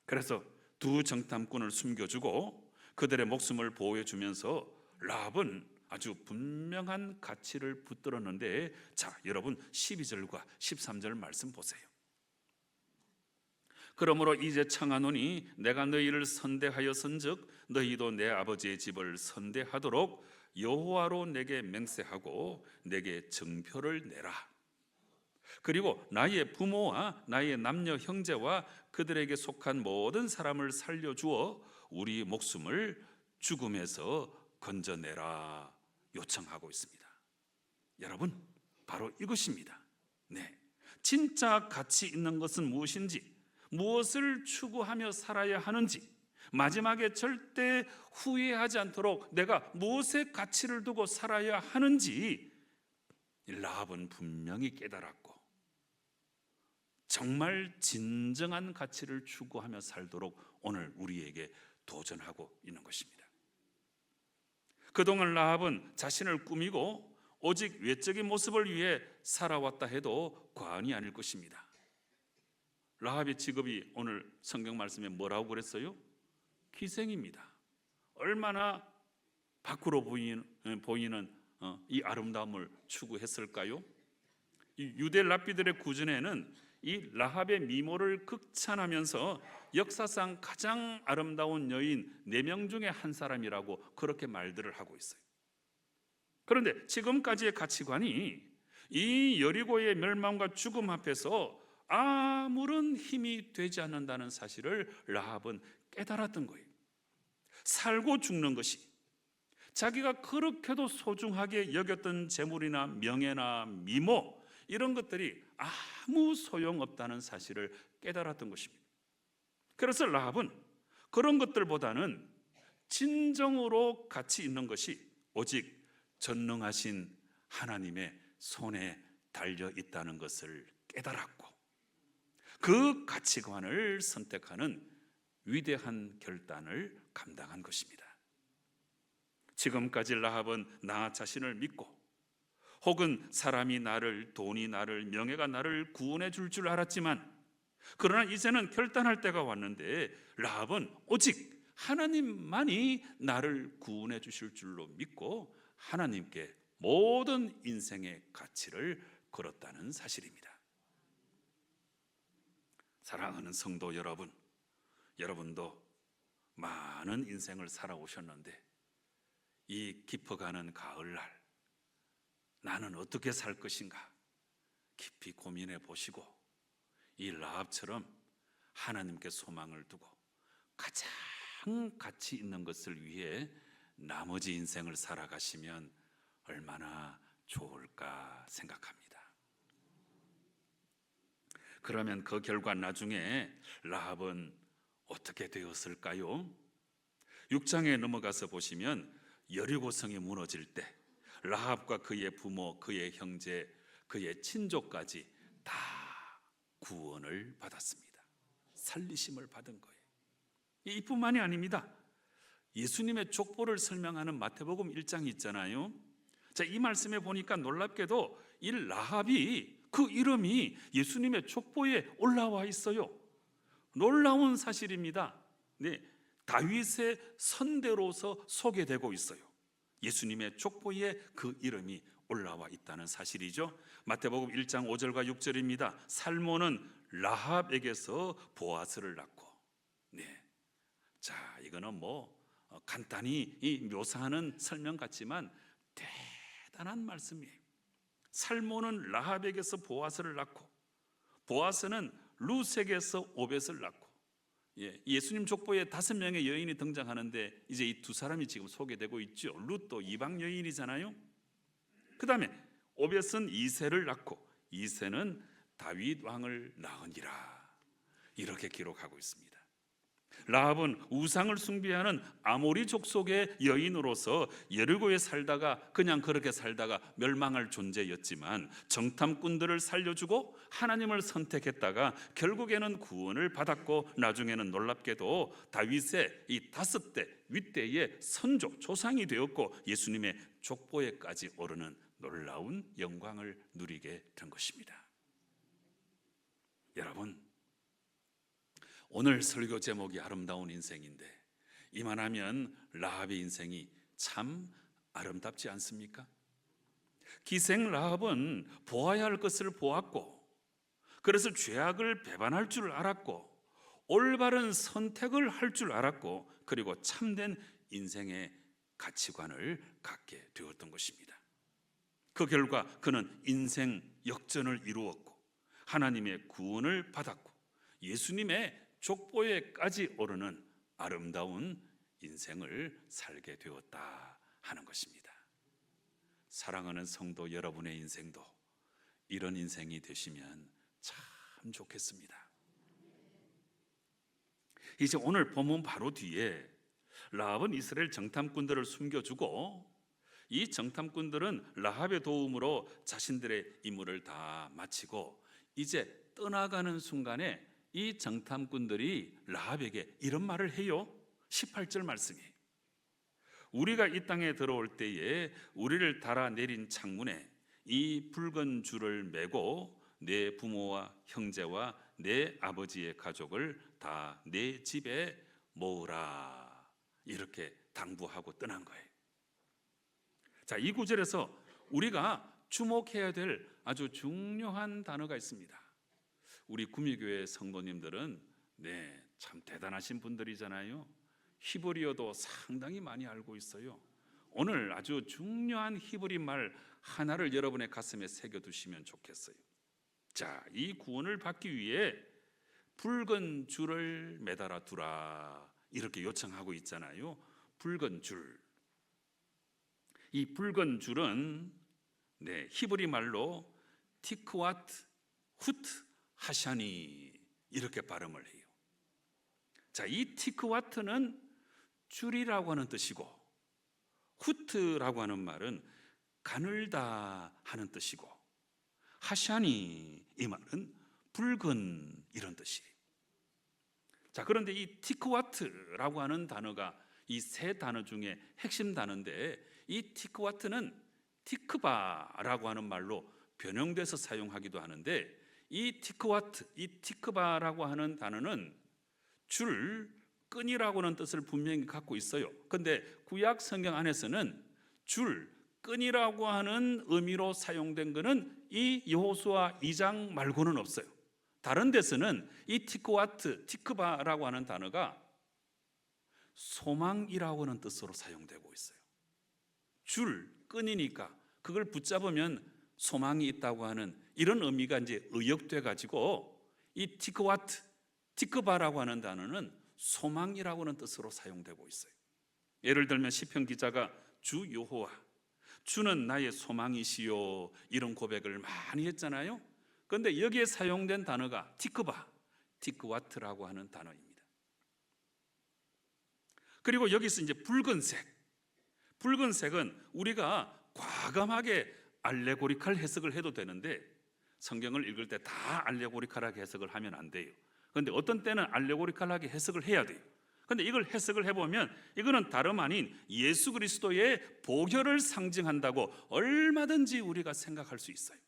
그래서 두 정탐꾼을 숨겨주고 그들의 목숨을 보호해주면서 라합은 아주 분명한 가치를 붙들었는데, 자, 여러분 12절과 13절 말씀 보세요. 그러므로 이제 청하노니 내가 너희를 선대하였은즉 너희도 내 아버지의 집을 선대하도록 여호와로 내게 맹세하고 내게 증표를 내라. 그리고 나의 부모와 나의 남녀 형제와 그들에게 속한 모든 사람을 살려주어 우리 목숨을 죽음에서 건져내라 요청하고 있습니다. 여러분, 바로 이것입니다. 네, 진짜 가치 있는 것은 무엇인지, 무엇을 추구하며 살아야 하는지, 마지막에 절대 후회하지 않도록 내가 무엇의 가치를 두고 살아야 하는지 라합은 분명히 깨달았고 정말 진정한 가치를 추구하며 살도록 오늘 우리에게 도전하고 있는 것입니다. 그동안 라합은 자신을 꾸미고 오직 외적인 모습을 위해 살아왔다 해도 과언이 아닐 것입니다. 라합의 직업이 오늘 성경 말씀에 뭐라고 그랬어요? 기생입니다. 얼마나 밖으로 보이는 이 아름다움을 추구했을까요? 이 유대 랍비들의 구전에는 이 라합의 미모를 극찬하면서 역사상 가장 아름다운 여인 4명 중에 한 사람이라고 그렇게 말들을 하고 있어요. 그런데 지금까지의 가치관이 이 여리고의 멸망과 죽음 앞에서 아무런 힘이 되지 않는다는 사실을 라합은 깨달았던 거예요. 살고 죽는 것이 자기가 그렇게도 소중하게 여겼던 재물이나 명예나 미모, 이런 것들이 아무 소용없다는 사실을 깨달았던 것입니다. 그래서 라합은 그런 것들보다는 진정으로 가치 있는 것이 오직 전능하신 하나님의 손에 달려 있다는 것을 깨달았고 그 가치관을 선택하는 위대한 결단을 감당한 것입니다. 지금까지 라합은 나 자신을 믿고 혹은 사람이 나를, 돈이 나를, 명예가 나를 구원해 줄 줄 알았지만, 그러나 이제는 결단할 때가 왔는데 라합은 오직 하나님만이 나를 구원해 주실 줄로 믿고 하나님께 모든 인생의 가치를 걸었다는 사실입니다. 사랑하는 성도 여러분, 여러분도 많은 인생을 살아오셨는데 이 깊어가는 가을날 나는 어떻게 살 것인가 깊이 고민해 보시고 이 라합처럼 하나님께 소망을 두고 가장 가치 있는 것을 위해 나머지 인생을 살아가시면 얼마나 좋을까 생각합니다. 그러면 그 결과 나중에 라합은 어떻게 되었을까요? 6장에 넘어가서 보시면 여리고성이 무너질 때 라합과 그의 부모, 그의 형제, 그의 친족까지 다 구원을 받았습니다. 살리심을 받은 거예요. 이뿐만이 아닙니다. 예수님의 족보를 설명하는 마태복음 1장이 있잖아요. 자, 이 말씀에 보니까 놀랍게도 이 라합이 그 이름이 예수님의 족보에 올라와 있어요. 놀라운 사실입니다. 네, 다윗의 선대로서 소개되고 있어요. 예수님의 족보에 그 이름이 올라와 있다는 사실이죠. 마태복음 1장 5절과 6절입니다. 살몬은 라합에게서 보아스를 낳고, 네, 자, 이거는 간단히 묘사하는 설명 같지만 대단한 말씀이에요. 살몬은 라합에게서 보아스를 낳고, 보아스는 룻에게서 오벳을 낳고, 예수님 족보에 5명의 여인이 등장하는데 이제 이 두 사람이 지금 소개되고 있죠. 룻도 이방 여인이잖아요. 그 다음에 오벳은 이새를 낳고, 이새는 다윗 왕을 낳으니라. 이렇게 기록하고 있습니다. 라합은 우상을 숭배하는 아모리 족속의 여인으로서 여리고에 살다가 그냥 그렇게 살다가 멸망할 존재였지만 정탐꾼들을 살려주고 하나님을 선택했다가 결국에는 구원을 받았고 나중에는 놀랍게도 다윗의 이 5대 윗대의 선조 조상이 되었고 예수님의 족보에까지 오르는 놀라운 영광을 누리게 된 것입니다. 여러분, 오늘 설교 제목이 아름다운 인생인데 이만하면 라합의 인생이 참 아름답지 않습니까? 기생 라합은 보아야 할 것을 보았고, 그래서 죄악을 배반할 줄 알았고, 올바른 선택을 할 줄 알았고, 그리고 참된 인생의 가치관을 갖게 되었던 것입니다. 그 결과 그는 인생 역전을 이루었고 하나님의 구원을 받았고 예수님의 족보에까지 오르는 아름다운 인생을 살게 되었다 하는 것입니다. 사랑하는 성도 여러분의 인생도 이런 인생이 되시면 참 좋겠습니다. 이제 오늘 본문 바로 뒤에 라합은 이스라엘 정탐꾼들을 숨겨주고 이 정탐꾼들은 라합의 도움으로 자신들의 임무를 다 마치고 이제 떠나가는 순간에 이 정탐꾼들이 라합에게 이런 말을 해요. 18절 말씀이 우리가 이 땅에 들어올 때에 우리를 달아내린 창문에 이 붉은 줄을 매고 내 부모와 형제와 내 아버지의 가족을 다 내 집에 모으라 이렇게 당부하고 떠난 거예요. 자, 이 구절에서 우리가 주목해야 될 아주 중요한 단어가 있습니다. 우리 구미교회 성도님들은 참 대단하신 분들이잖아요. 히브리어도 상당히 많이 알고 있어요. 오늘 아주 중요한 히브리 말 하나를 여러분의 가슴에 새겨두시면 좋겠어요. 자, 이 구원을 받기 위해 붉은 줄을 매달아 두라 이렇게 요청하고 있잖아요. 붉은 줄. 이 붉은 줄은 히브리 말로 티크와트 후트 하샤니 이렇게 발음을 해요. 자, 이 티크와트는 줄이라고 하는 뜻이고 후트라고 하는 말은 가늘다 하는 뜻이고 하샤니 이 말은 붉은 이런 뜻이에요. 자, 그런데 이 티크와트라고 하는 단어가 이 세 단어 중에 핵심 단어인데 이 티크와트는 티크바라고 하는 말로 변형돼서 사용하기도 하는데 이 티크와트, 이 티크바라고 하는 단어는 줄, 끈이라고 하는 뜻을 분명히 갖고 있어요. 그런데 구약 성경 안에서는 줄, 끈이라고 하는 의미로 사용된 것은 이 여호수아 2장 말고는 없어요. 다른 데서는 이 티크와트, 티크바라고 하는 단어가 소망이라고 하는 뜻으로 사용되고 있어요. 줄, 끈이니까 그걸 붙잡으면 소망이 있다고 하는 이런 의미가 이제 의역돼 가지고 이 티크와트, 티크바라고 하는 단어는 소망이라고 하는 뜻으로 사용되고 있어요. 예를 들면 시편 기자가 주 여호와, 주는 나의 소망이시요 이런 고백을 많이 했잖아요. 그런데 여기에 사용된 단어가 티크바, 티크와트라고 하는 단어입니다. 그리고 여기서 이제 붉은색, 붉은색은 우리가 과감하게 알레고리칼 해석을 해도 되는데 성경을 읽을 때 다 알레고리칼하게 해석을 하면 안 돼요. 그런데 어떤 때는 알레고리칼하게 해석을 해야 돼요. 그런데 이걸 해석을 해보면 이거는 다름 아닌 예수 그리스도의 보혈을 상징한다고 얼마든지 우리가 생각할 수 있어요.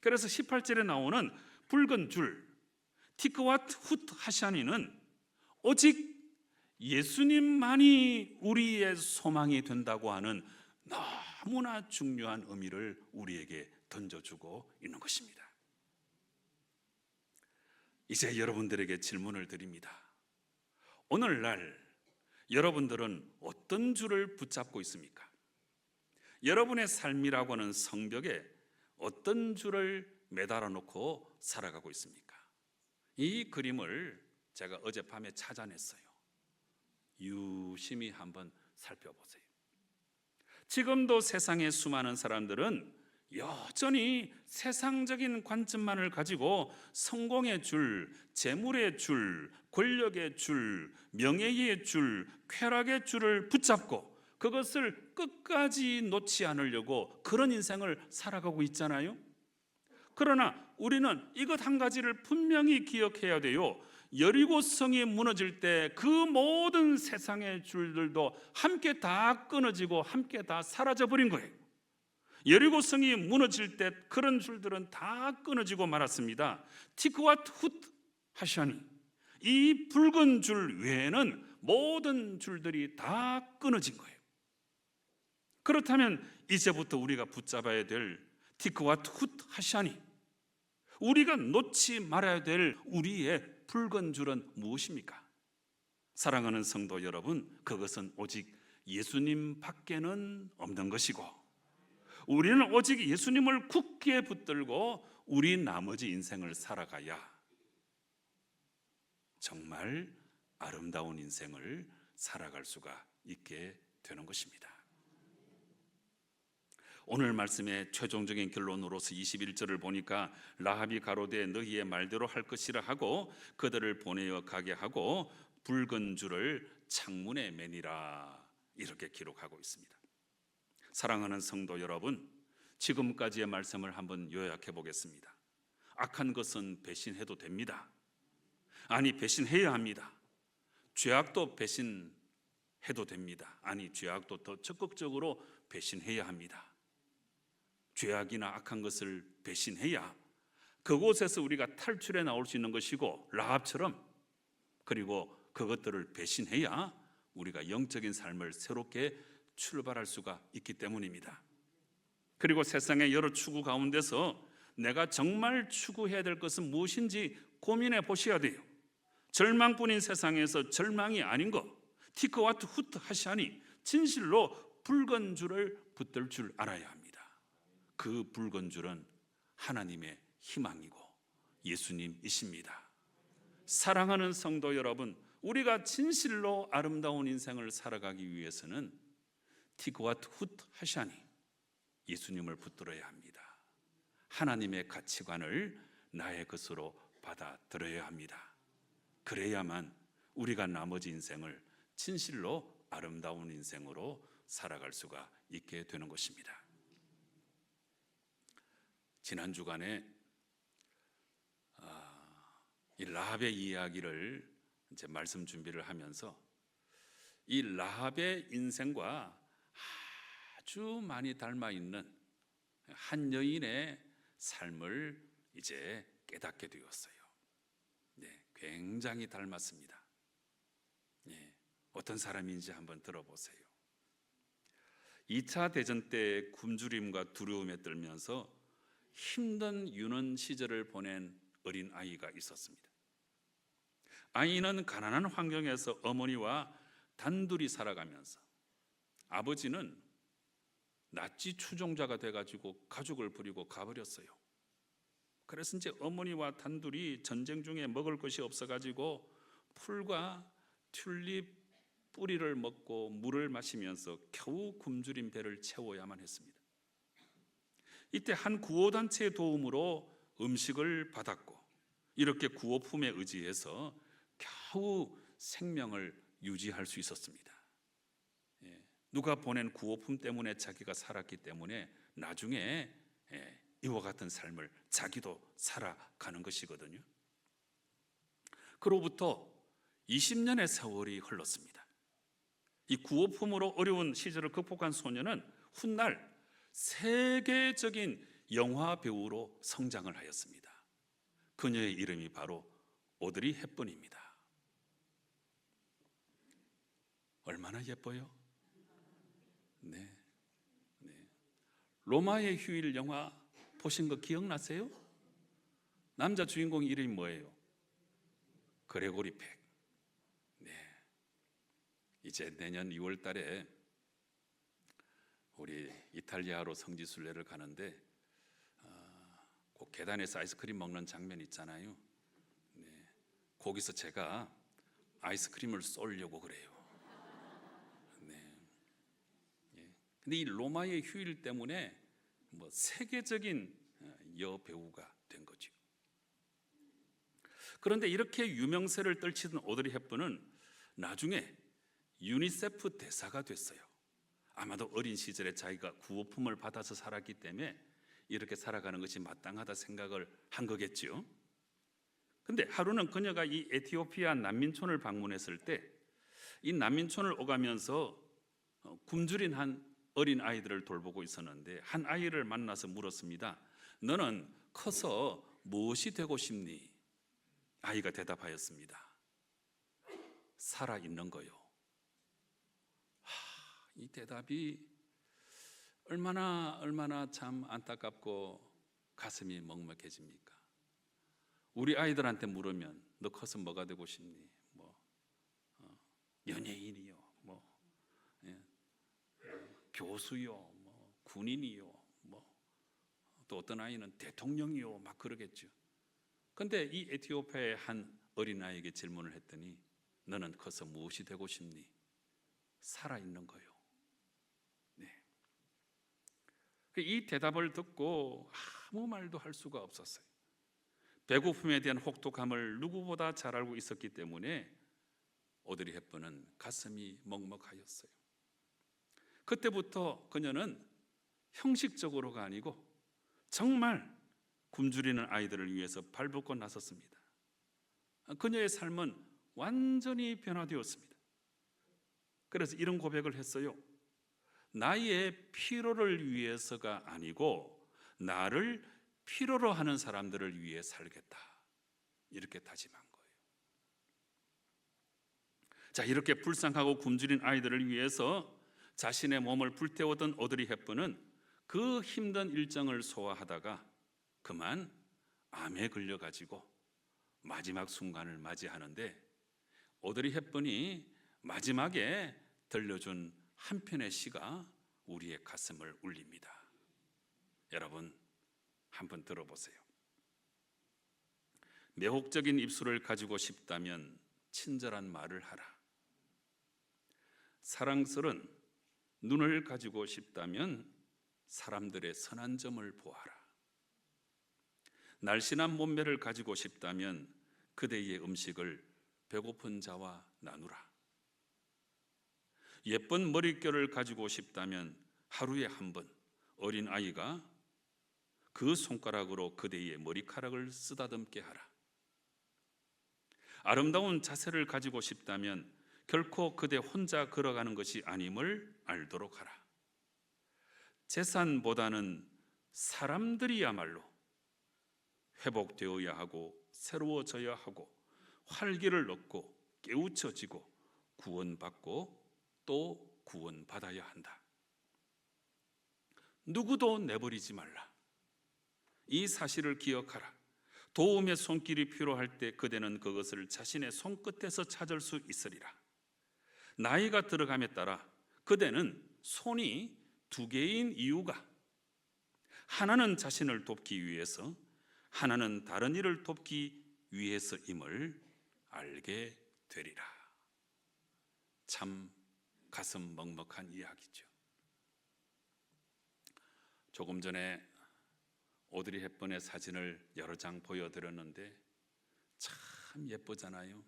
그래서 18절에 나오는 붉은 줄 티크와트 후트 하샤니는 오직 예수님만이 우리의 소망이 된다고 하는 너무나 중요한 의미를 우리에게 던져주고 있는 것입니다. 이제 여러분들에게 질문을 드립니다. 오늘날 여러분들은 어떤 줄을 붙잡고 있습니까? 여러분의 삶이라고 하는 성벽에 어떤 줄을 매달아 놓고 살아가고 있습니까? 이 그림을 제가 어젯밤에 찾아냈어요. 유심히 한번 살펴보세요. 지금도 세상의 수많은 사람들은 여전히 세상적인 관점만을 가지고 성공의 줄, 재물의 줄, 권력의 줄, 명예의 줄, 쾌락의 줄을 붙잡고 그것을 끝까지 놓지 않으려고 그런 인생을 살아가고 있잖아요. 그러나 우리는 이것 한 가지를 분명히 기억해야 돼요. 여리고성이 무너질 때 그 모든 세상의 줄들도 함께 다 끊어지고 함께 다 사라져 버린 거예요. 여리고성이 무너질 때 그런 줄들은 다 끊어지고 말았습니다. 티크와트 훗 하샤니, 이 붉은 줄 외에는 모든 줄들이 다 끊어진 거예요. 그렇다면 이제부터 우리가 붙잡아야 될 티크와트 훗 하샤니, 우리가 놓지 말아야 될 우리의 붉은 줄은 무엇입니까? 사랑하는 성도 여러분, 그것은 오직 예수님 밖에는 없는 것이고, 우리는 오직 예수님을 굳게 붙들고 우리 나머지 인생을 살아가야 정말 아름다운 인생을 살아갈 수가 있게 되는 것입니다. 오늘 말씀의 최종적인 결론으로서 21절을 보니까 라합이 가로되 너희의 말대로 할 것이라 하고 그들을 보내어 가게 하고 붉은 줄을 창문에 매니라, 이렇게 기록하고 있습니다. 사랑하는 성도 여러분, 지금까지의 말씀을 한번 요약해 보겠습니다. 악한 것은 배신해도 됩니다. 아니, 배신해야 합니다. 죄악도 배신해도 됩니다. 아니, 죄악도 더 적극적으로 배신해야 합니다. 죄악이나 악한 것을 배신해야 그곳에서 우리가 탈출해 나올 수 있는 것이고, 라합처럼, 그리고 그것들을 배신해야 우리가 영적인 삶을 새롭게 출발할 수가 있기 때문입니다. 그리고 세상의 여러 추구 가운데서 내가 정말 추구해야 될 것은 무엇인지 고민해 보셔야 돼요. 절망뿐인 세상에서 절망이 아닌 것, 티크와트 훗 하샤니, 진실로 붉은 줄을 붙들 줄 알아야 합니다. 그 붉은 줄은 하나님의 희망이고 예수님이십니다. 사랑하는 성도 여러분, 우리가 진실로 아름다운 인생을 살아가기 위해서는 티크와트 훗 하샤니, 예수님을 붙들어야 합니다. 하나님의 가치관을 나의 것으로 받아들여야 합니다. 그래야만 우리가 나머지 인생을 진실로 아름다운 인생으로 살아갈 수가 있게 되는 것입니다. 지난 주간에 이 라합의 이야기를 이제 말씀 준비를 하면서 이 라합의 인생과 아주 많이 닮아 있는 한 여인의 삶을 이제 깨닫게 되었어요. 네, 굉장히 닮았습니다. 네, 어떤 사람인지 한번 들어보세요. 2차 대전 때 굶주림과 두려움에 떨면서 힘든 유년 시절을 보낸 어린 아이가 있었습니다. 아이는 가난한 환경에서 어머니와 단둘이 살아가면서 아버지는 나치 추종자가 돼가지고 가족을 버리고 가버렸어요. 그래서 이제 어머니와 단둘이 전쟁 중에 먹을 것이 없어가지고 풀과 튤립 뿌리를 먹고 물을 마시면서 겨우 굶주린 배를 채워야만 했습니다. 이때 한 구호단체의 도움으로 음식을 받았고, 이렇게 구호품에 의지해서 겨우 생명을 유지할 수 있었습니다. 누가 보낸 구호품 때문에 자기가 살았기 때문에 나중에 이와 같은 삶을 자기도 살아가는 것이거든요. 그로부터 20년의 세월이 흘렀습니다. 이 구호품으로 어려운 시절을 극복한 소녀는 훗날 세계적인 영화 배우로 성장을 하였습니다. 그녀의 이름이 바로 오드리 헵번입니다. 얼마나 예뻐요? 네. 로마의 휴일 영화 보신 거 기억나세요? 남자 주인공 이름이 뭐예요? 그레고리 팩. 네. 이제 내년 2월 달에 우리 이탈리아로 성지순례를 가는데 그 계단에서 아이스크림 먹는 장면 있잖아요. 네. 거기서 제가 아이스크림을 쏠려고 그래요. 네. 예. 근데 이 로마의 휴일 때문에 세계적인 여배우가 된 거죠. 그런데 이렇게 유명세를 떨치던 오드리 헵번은 나중에 유니세프 대사가 됐어요. 아마도 어린 시절에 자기가 구호품을 받아서 살았기 때문에 이렇게 살아가는 것이 마땅하다 생각을 한 거겠죠. 근데 하루는 그녀가 이 에티오피아 난민촌을 방문했을 때 이 난민촌을 오가면서 굶주린 한 어린 아이들을 돌보고 있었는데 한 아이를 만나서 물었습니다. 너는 커서 무엇이 되고 싶니? 아이가 대답하였습니다. 살아있는 거요. 이 대답이 얼마나 참 안타깝고 가슴이 먹먹해집니까? 우리 아이들한테 물으면 너 커서 뭐가 되고 싶니? 연예인이요, 교수요, 군인이요, 또 어떤 아이는 대통령이요, 막 그러겠죠. 근데 이 에티오피아의 한 어린아이에게 질문을 했더니 너는 커서 무엇이 되고 싶니? 살아있는 거요. 네. 이 대답을 듣고 아무 말도 할 수가 없었어요. 배고픔에 대한 혹독함을 누구보다 잘 알고 있었기 때문에 오드리 헵번은 가슴이 먹먹하였어요. 그때부터 그녀는 형식적으로가 아니고 정말 굶주리는 아이들을 위해서 발벗고 나섰습니다. 그녀의 삶은 완전히 변화되었습니다. 그래서 이런 고백을 했어요. 나의 필요를 위해서가 아니고 나를 필요로 하는 사람들을 위해 살겠다. 이렇게 다짐한 거예요. 자, 이렇게 불쌍하고 굶주린 아이들을 위해서 자신의 몸을 불태우던 오드리 헵번은 그 힘든 일정을 소화하다가 그만 암에 걸려가지고 마지막 순간을 맞이하는데 오드리 헵번이 마지막에 들려준 한 편의 시가 우리의 가슴을 울립니다. 여러분 한번 들어보세요. 매혹적인 입술을 가지고 싶다면 친절한 말을 하라. 사랑스런 눈을 가지고 싶다면 사람들의 선한 점을 보아라. 날씬한 몸매를 가지고 싶다면 그대의 음식을 배고픈 자와 나누라. 예쁜 머릿결을 가지고 싶다면 하루에 한 번 어린 아이가 그 손가락으로 그대의 머리카락을 쓰다듬게 하라. 아름다운 자세를 가지고 싶다면 결코 그대 혼자 걸어가는 것이 아님을 알도록 하라. 재산보다는 사람들이야말로 회복되어야 하고 새로워져야 하고 활기를 얻고 깨우쳐지고 구원받고 또 구원받아야 한다. 누구도 내버리지 말라. 이 사실을 기억하라. 도움의 손길이 필요할 때 그대는 그것을 자신의 손끝에서 찾을 수 있으리라. 나이가 들어감에 따라 그대는 손이 두 개인 이유가 하나는 자신을 돕기 위해서, 하나는 다른 이를 돕기 위해서임을 알게 되리라. 참 가슴 먹먹한 이야기죠. 조금 전에 오드리 헵번의 사진을 여러 장 보여드렸는데 참 예쁘잖아요.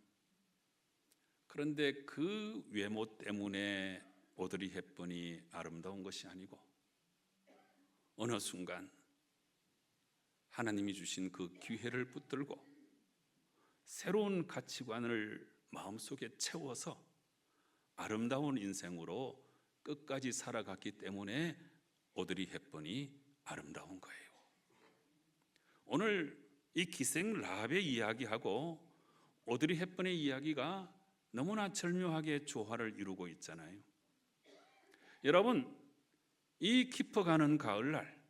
그런데 그 외모 때문에 오드리 헵번이 아름다운 것이 아니고 어느 순간 하나님이 주신 그 기회를 붙들고 새로운 가치관을 마음속에 채워서 아름다운 인생으로 끝까지 살아갔기 때문에 오드리 헵번이 아름다운 거예요. 오늘 이 기생 라합의 이야기하고 오드리 헵번의 이야기가 너무나 절묘하게 조화를 이루고 있잖아요. 여러분, 이 깊어가는 가을날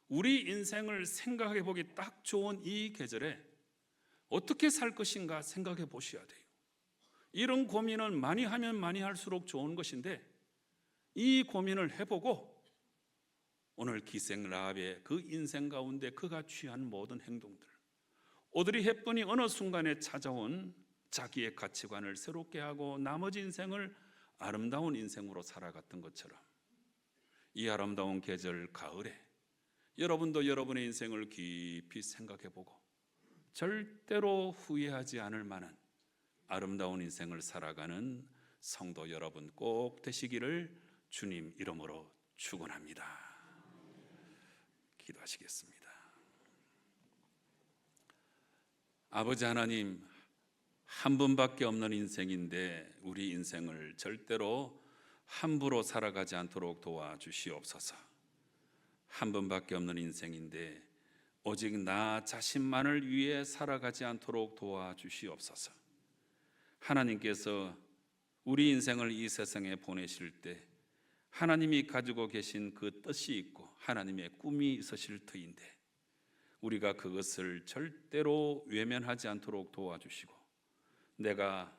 우리 인생을 생각해 보기 딱 좋은 이 계절에 어떻게 살 것인가 생각해 보셔야 돼요. 이런 고민을 많이 하면 많이 할수록 좋은 것인데 이 고민을 해보고 오늘 기생 라합의 그 인생 가운데 그가 취한 모든 행동들, 오드리 헵번이 어느 순간에 찾아온 자기의 가치관을 새롭게 하고 나머지 인생을 아름다운 인생으로 살아갔던 것처럼 이 아름다운 계절 가을에 여러분도 여러분의 인생을 깊이 생각해보고 절대로 후회하지 않을 만한 아름다운 인생을 살아가는 성도 여러분 꼭 되시기를 주님 이름으로 축원합니다. 기도하시겠습니다. 아버지 하나님, 한 분밖에 없는 인생인데 우리 인생을 절대로 함부로 살아가지 않도록 도와주시옵소서. 한 분밖에 없는 인생인데 오직 나 자신만을 위해 살아가지 않도록 도와주시옵소서. 하나님께서 우리 인생을 이 세상에 보내실 때 하나님이 가지고 계신 그 뜻이 있고 하나님의 꿈이 있으실 터인데 우리가 그것을 절대로 외면하지 않도록 도와주시고 내가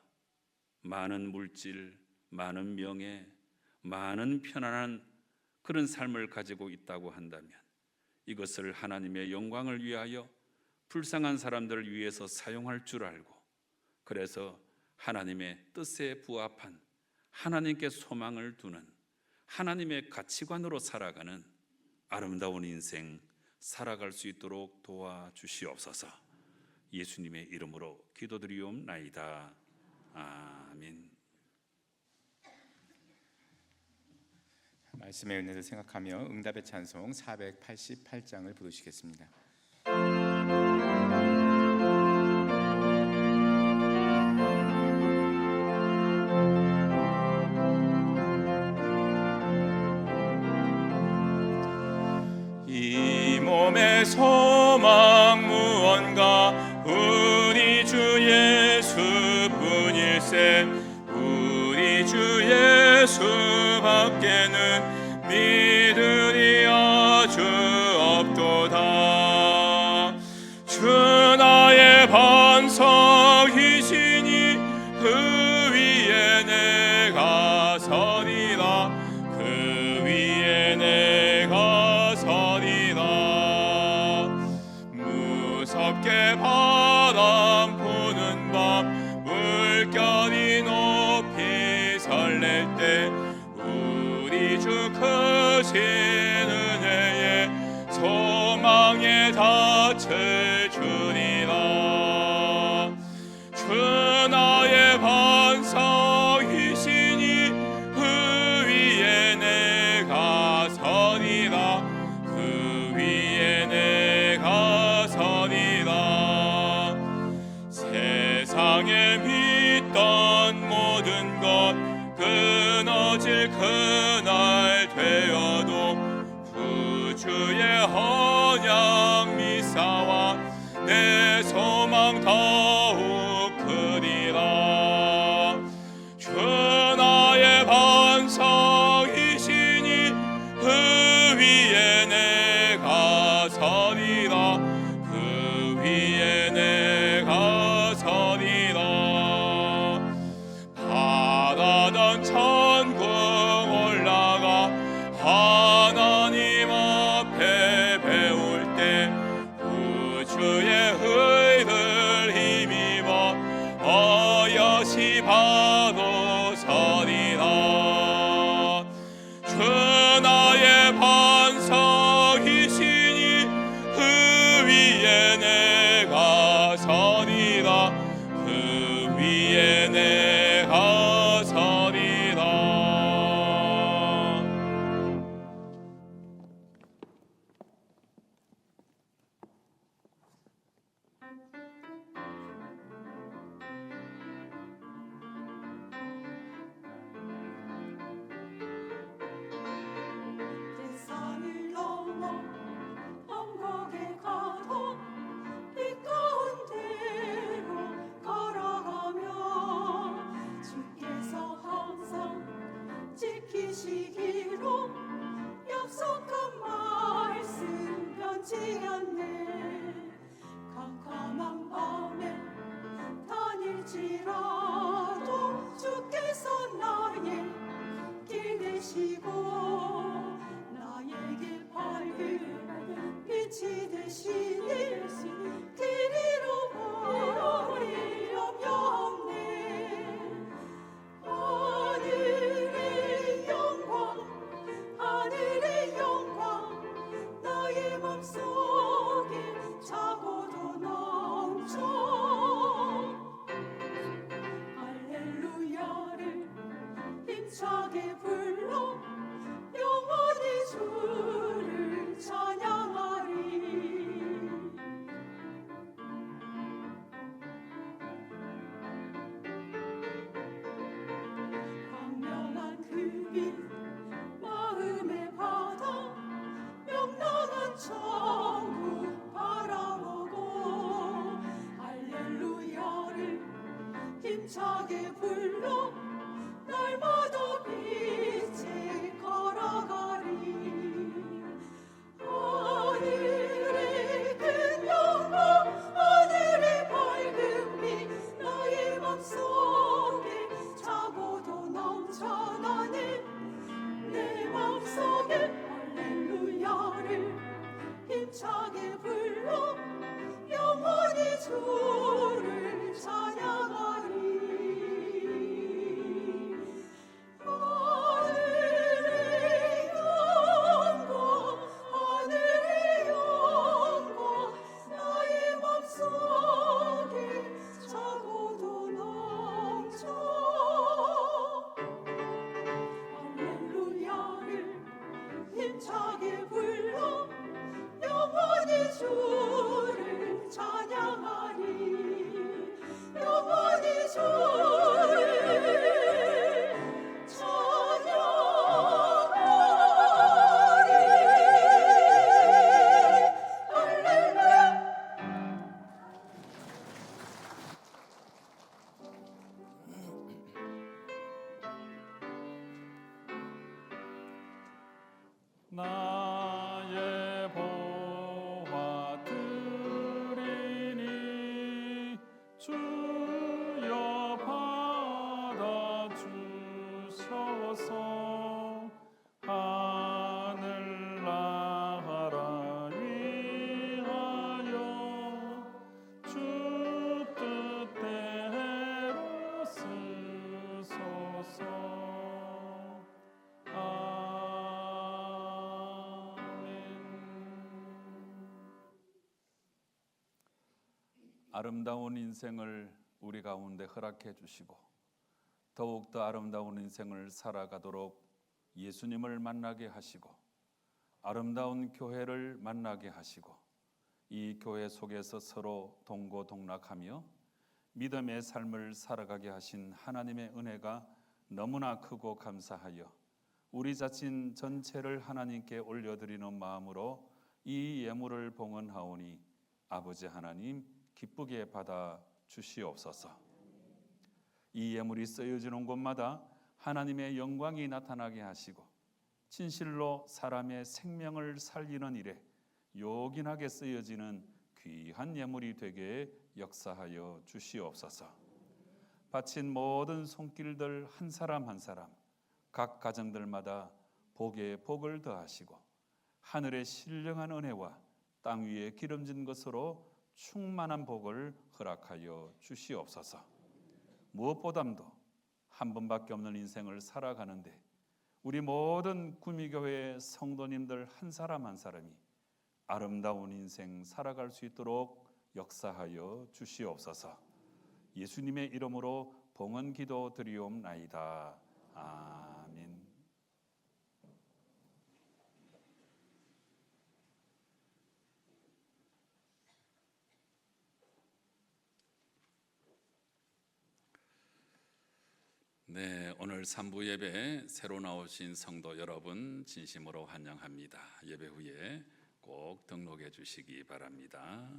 많은 물질, 많은 명예, 많은 편안한 그런 삶을 가지고 있다고 한다면 이것을 하나님의 영광을 위하여 불쌍한 사람들을 위해서 사용할 줄 알고 그래서 하나님의 뜻에 부합한 하나님께 소망을 두는 하나님의 가치관으로 살아가는 아름다운 인생 살아갈 수 있도록 도와주시옵소서. 예수님의 이름으로 기도드리옵나이다. 아멘. 말씀의 은혜를 생각하며 응답의 찬송 488장을 부르시겠습니다. 이 몸의 소망 무언가 우리 주 예수뿐일세 우리 주 예수밖에는 믿으리 아주 없도다. 주 나의 반석이시니 그 위에 내가 서리라 그 위에 내가 서리라. 무섭게 바람 부는 밤 물결이 높이 설렐 때 우리 주 크신 은혜에 소망에 닻을 주리라. 주 나의 반석이시니 그 위에 내가 서리라 그 위에 내가 서리라. 세상에 믿던 모든 것 끊어질 그날 되어도 구주의 언약 미사와 내 소망 더욱 크리라. 주 나의 반석이시니 그 위에 내가 서리라 그 위에 내가 서리라. 바라던 천국 올라가 하나님 앞에 배울 때 구주의 의를 힘입어 어여시 바로 서리라. 주 나의 반석이시니 그 위에 내가 서리라 그 위에 내가 서리라. 세상을 넘어 언덕에 가도 이 가운데로 걸어가 힘차게 불러 영원히 주를 찬양하리. 광명한 그 길 마음에 받아 명랑한 천국 바라보고 할렐루야를 힘차게 불러 날마다 빛에 걸어가리. 하늘의 큰 영광 하늘의 밝은 빛 나의 맘속에 차고도 넘쳐나네. 내 맘속에 할렐루야를 힘차게 불러 영원히 주를 찬양하리. 하늘의 영광 하늘의 영광 나의 맘속에 차고도 넘쳐. 할렐루야를 힘차게 불러 영원히 주를 찬양하리. 영원히 주를 찬양하리. 할렐루야. 나의 보화 드리니 주여 받아 주셔서 하늘나라 위하여 주 뜻대로 쓰소서. 아름다운 인생을 우리 가운데 허락해 주시고 더욱더 아름다운 인생을 살아가도록 예수님을 만나게 하시고 아름다운 교회를 만나게 하시고 이 교회 속에서 서로 동고동락하며 믿음의 삶을 살아가게 하신 하나님의 은혜가 너무나 크고 감사하여 우리 자신 전체를 하나님께 올려드리는 마음으로 이 예물을 봉헌하오니 아버지 하나님 기쁘게 받아 주시옵소서. 이 예물이 쓰여지는 곳마다 하나님의 영광이 나타나게 하시고 진실로 사람의 생명을 살리는 일에 요긴하게 쓰여지는 귀한 예물이 되게 역사하여 주시옵소서. 바친 모든 손길들 한 사람 한 사람 각 가정들마다 복에 복을 더하시고 하늘의 신령한 은혜와 땅 위에 기름진 것으로 충만한 복을 허락하여 주시옵소서. 무엇보다도 한 번밖에 없는 인생을 살아가는데 우리 모든 구미교회의 성도님들 한 사람 한 사람이 아름다운 인생 살아갈 수 있도록 역사하여 주시옵소서. 예수님의 이름으로 봉헌 기도 드리옵나이다. 아멘. 네, 오늘 3부 예배 새로 나오신 성도 여러분 진심으로 환영합니다. 예배 후에 꼭 등록해 주시기 바랍니다.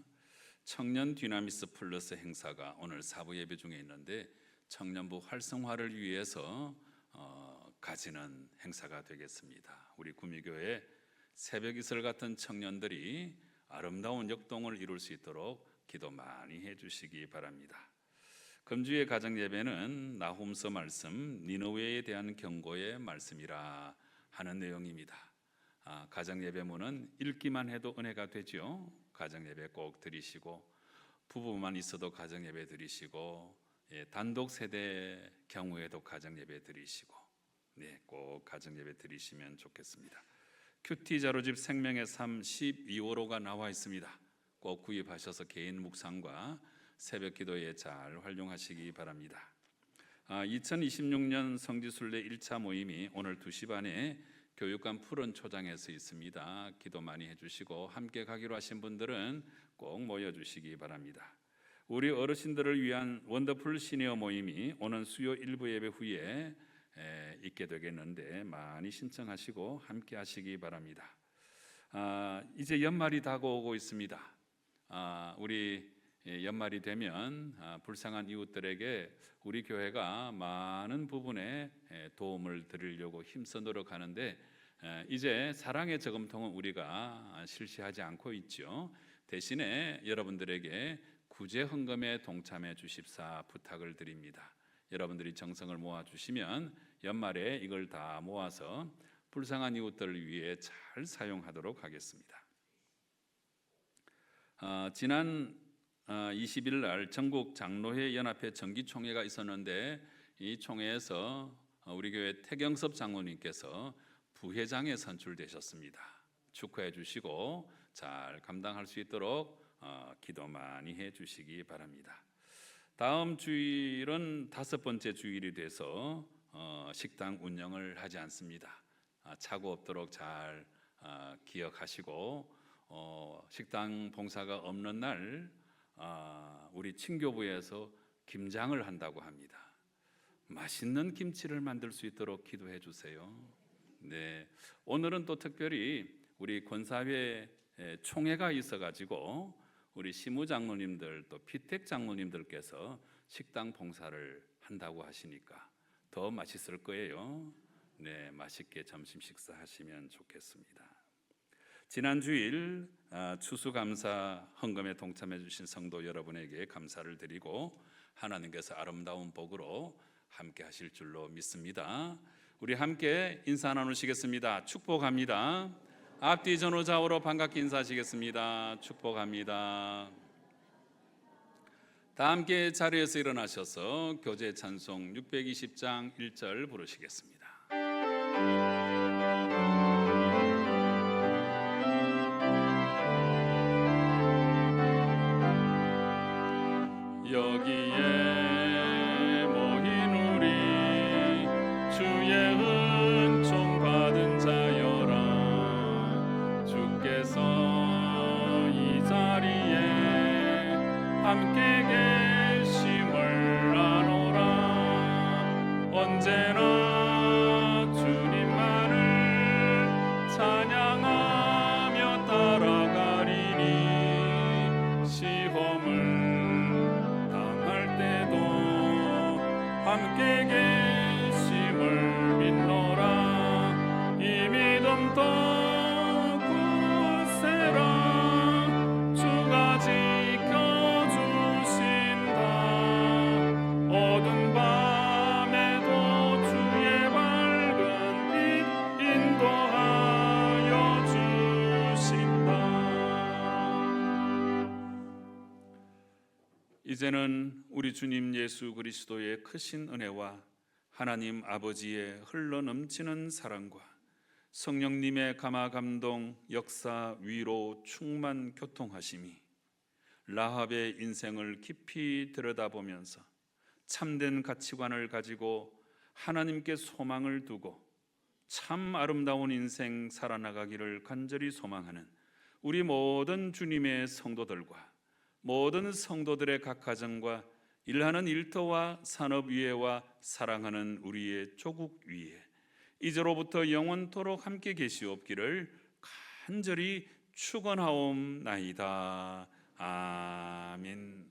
청년 디나미스 플러스 행사가 오늘 4부 예배 중에 있는데 청년부 활성화를 위해서 가지는 행사가 되겠습니다. 우리 구미교회 새벽 이슬 같은 청년들이 아름다운 역동을 이룰 수 있도록 기도 많이 해주시기 바랍니다. 금주의 가정 예배는 나훔서 말씀 니느웨에 대한 경고의 말씀이라 하는 내용입니다. 가정 예배문은 읽기만 해도 은혜가 되죠. 가정 예배 꼭 드리시고 부부만 있어도 가정 예배 드리시고 단독 세대 경우에도 가정 예배 드리시고 꼭 가정 예배 드리시면 좋겠습니다. 큐티 자료집 생명의 삶 12호로가 나와 있습니다. 꼭 구입하셔서 개인 묵상과 새벽 기도에 잘 활용하시기 바랍니다. 2026년 성지순례 1차 모임이 오늘 2시 반에 교육관 푸른 초장에서 있습니다. 기도 많이 해주시고 함께 가기로 하신 분들은 꼭 모여주시기 바랍니다. 우리 어르신들을 위한 원더풀 시니어 모임이 오는 수요 일부 예배 후에 있게 되겠는데 많이 신청하시고 함께 하시기 바랍니다. 이제 연말이 다가오고 있습니다. 우리 연말이 되면 불쌍한 이웃들에게 우리 교회가 많은 부분에 도움을 드리려고 힘써 노력하는데 이제 사랑의 저금통은 우리가 실시하지 않고 있죠. 대신에 여러분들에게 구제 헌금에 동참해 주십사 부탁을 드립니다. 여러분들이 정성을 모아 주시면 연말에 이걸 다 모아서 불쌍한 이웃들을 위해 잘 사용하도록 하겠습니다. 지난 20일 날 전국 장로회 연합회 정기총회가 있었는데 이 총회에서 우리 교회 태경섭 장로님께서 부회장에 선출되셨습니다. 축하해 주시고 잘 감당할 수 있도록 기도 많이 해 주시기 바랍니다. 다음 주일은 5번째 주일이 돼서 식당 운영을 하지 않습니다. 착오 없도록 잘 기억하시고 식당 봉사가 없는 날 우리 친교부에서 김장을 한다고 합니다. 맛있는 김치를 만들 수 있도록 기도해 주세요. 네, 오늘은 또 특별히 우리 권사회 총회가 있어가지고 우리 시무장로님들 또 피택 장로님들께서 식당 봉사를 한다고 하시니까 더 맛있을 거예요. 네, 맛있게 점심 식사하시면 좋겠습니다. 지난 주일 추수감사 헌금에 동참해 주신 성도 여러분에게 감사를 드리고 하나님께서 아름다운 복으로 함께 하실 줄로 믿습니다. 우리 함께 인사 나누시겠습니다. 축복합니다. 앞뒤 전후 좌우로 반갑게 인사하시겠습니다. 축복합니다. 다 함께 자리에서 일어나셔서 교제 찬송 620장 1절 부르시겠습니다. 여기에 모인 우리 주의 은총 받은 자여라. 주께서 이 자리에 함께 계심을 아노라. 언제나 주님만을 찬양하며 따라가리니 시험을 함께 계심을 믿노라. 이 믿음 더 굳세라. 주가 지켜주신다. 어두운 밤에도 주의 밝은 빛 인도하여 주신다. 이제는 우리 주님 예수 그리스도의 크신 은혜와 하나님 아버지의 흘러넘치는 사랑과 성령님의 감화 감동 역사 위로 충만 교통하심이 라합의 인생을 깊이 들여다보면서 참된 가치관을 가지고 하나님께 소망을 두고 참 아름다운 인생 살아나가기를 간절히 소망하는 우리 모든 주님의 성도들과 모든 성도들의 각 가정과 일하는 일터와 산업 위에와 사랑하는 우리의 조국 위에 이제로부터 영원토록 함께 계시옵기를 간절히 축원하옵나이다. 아멘.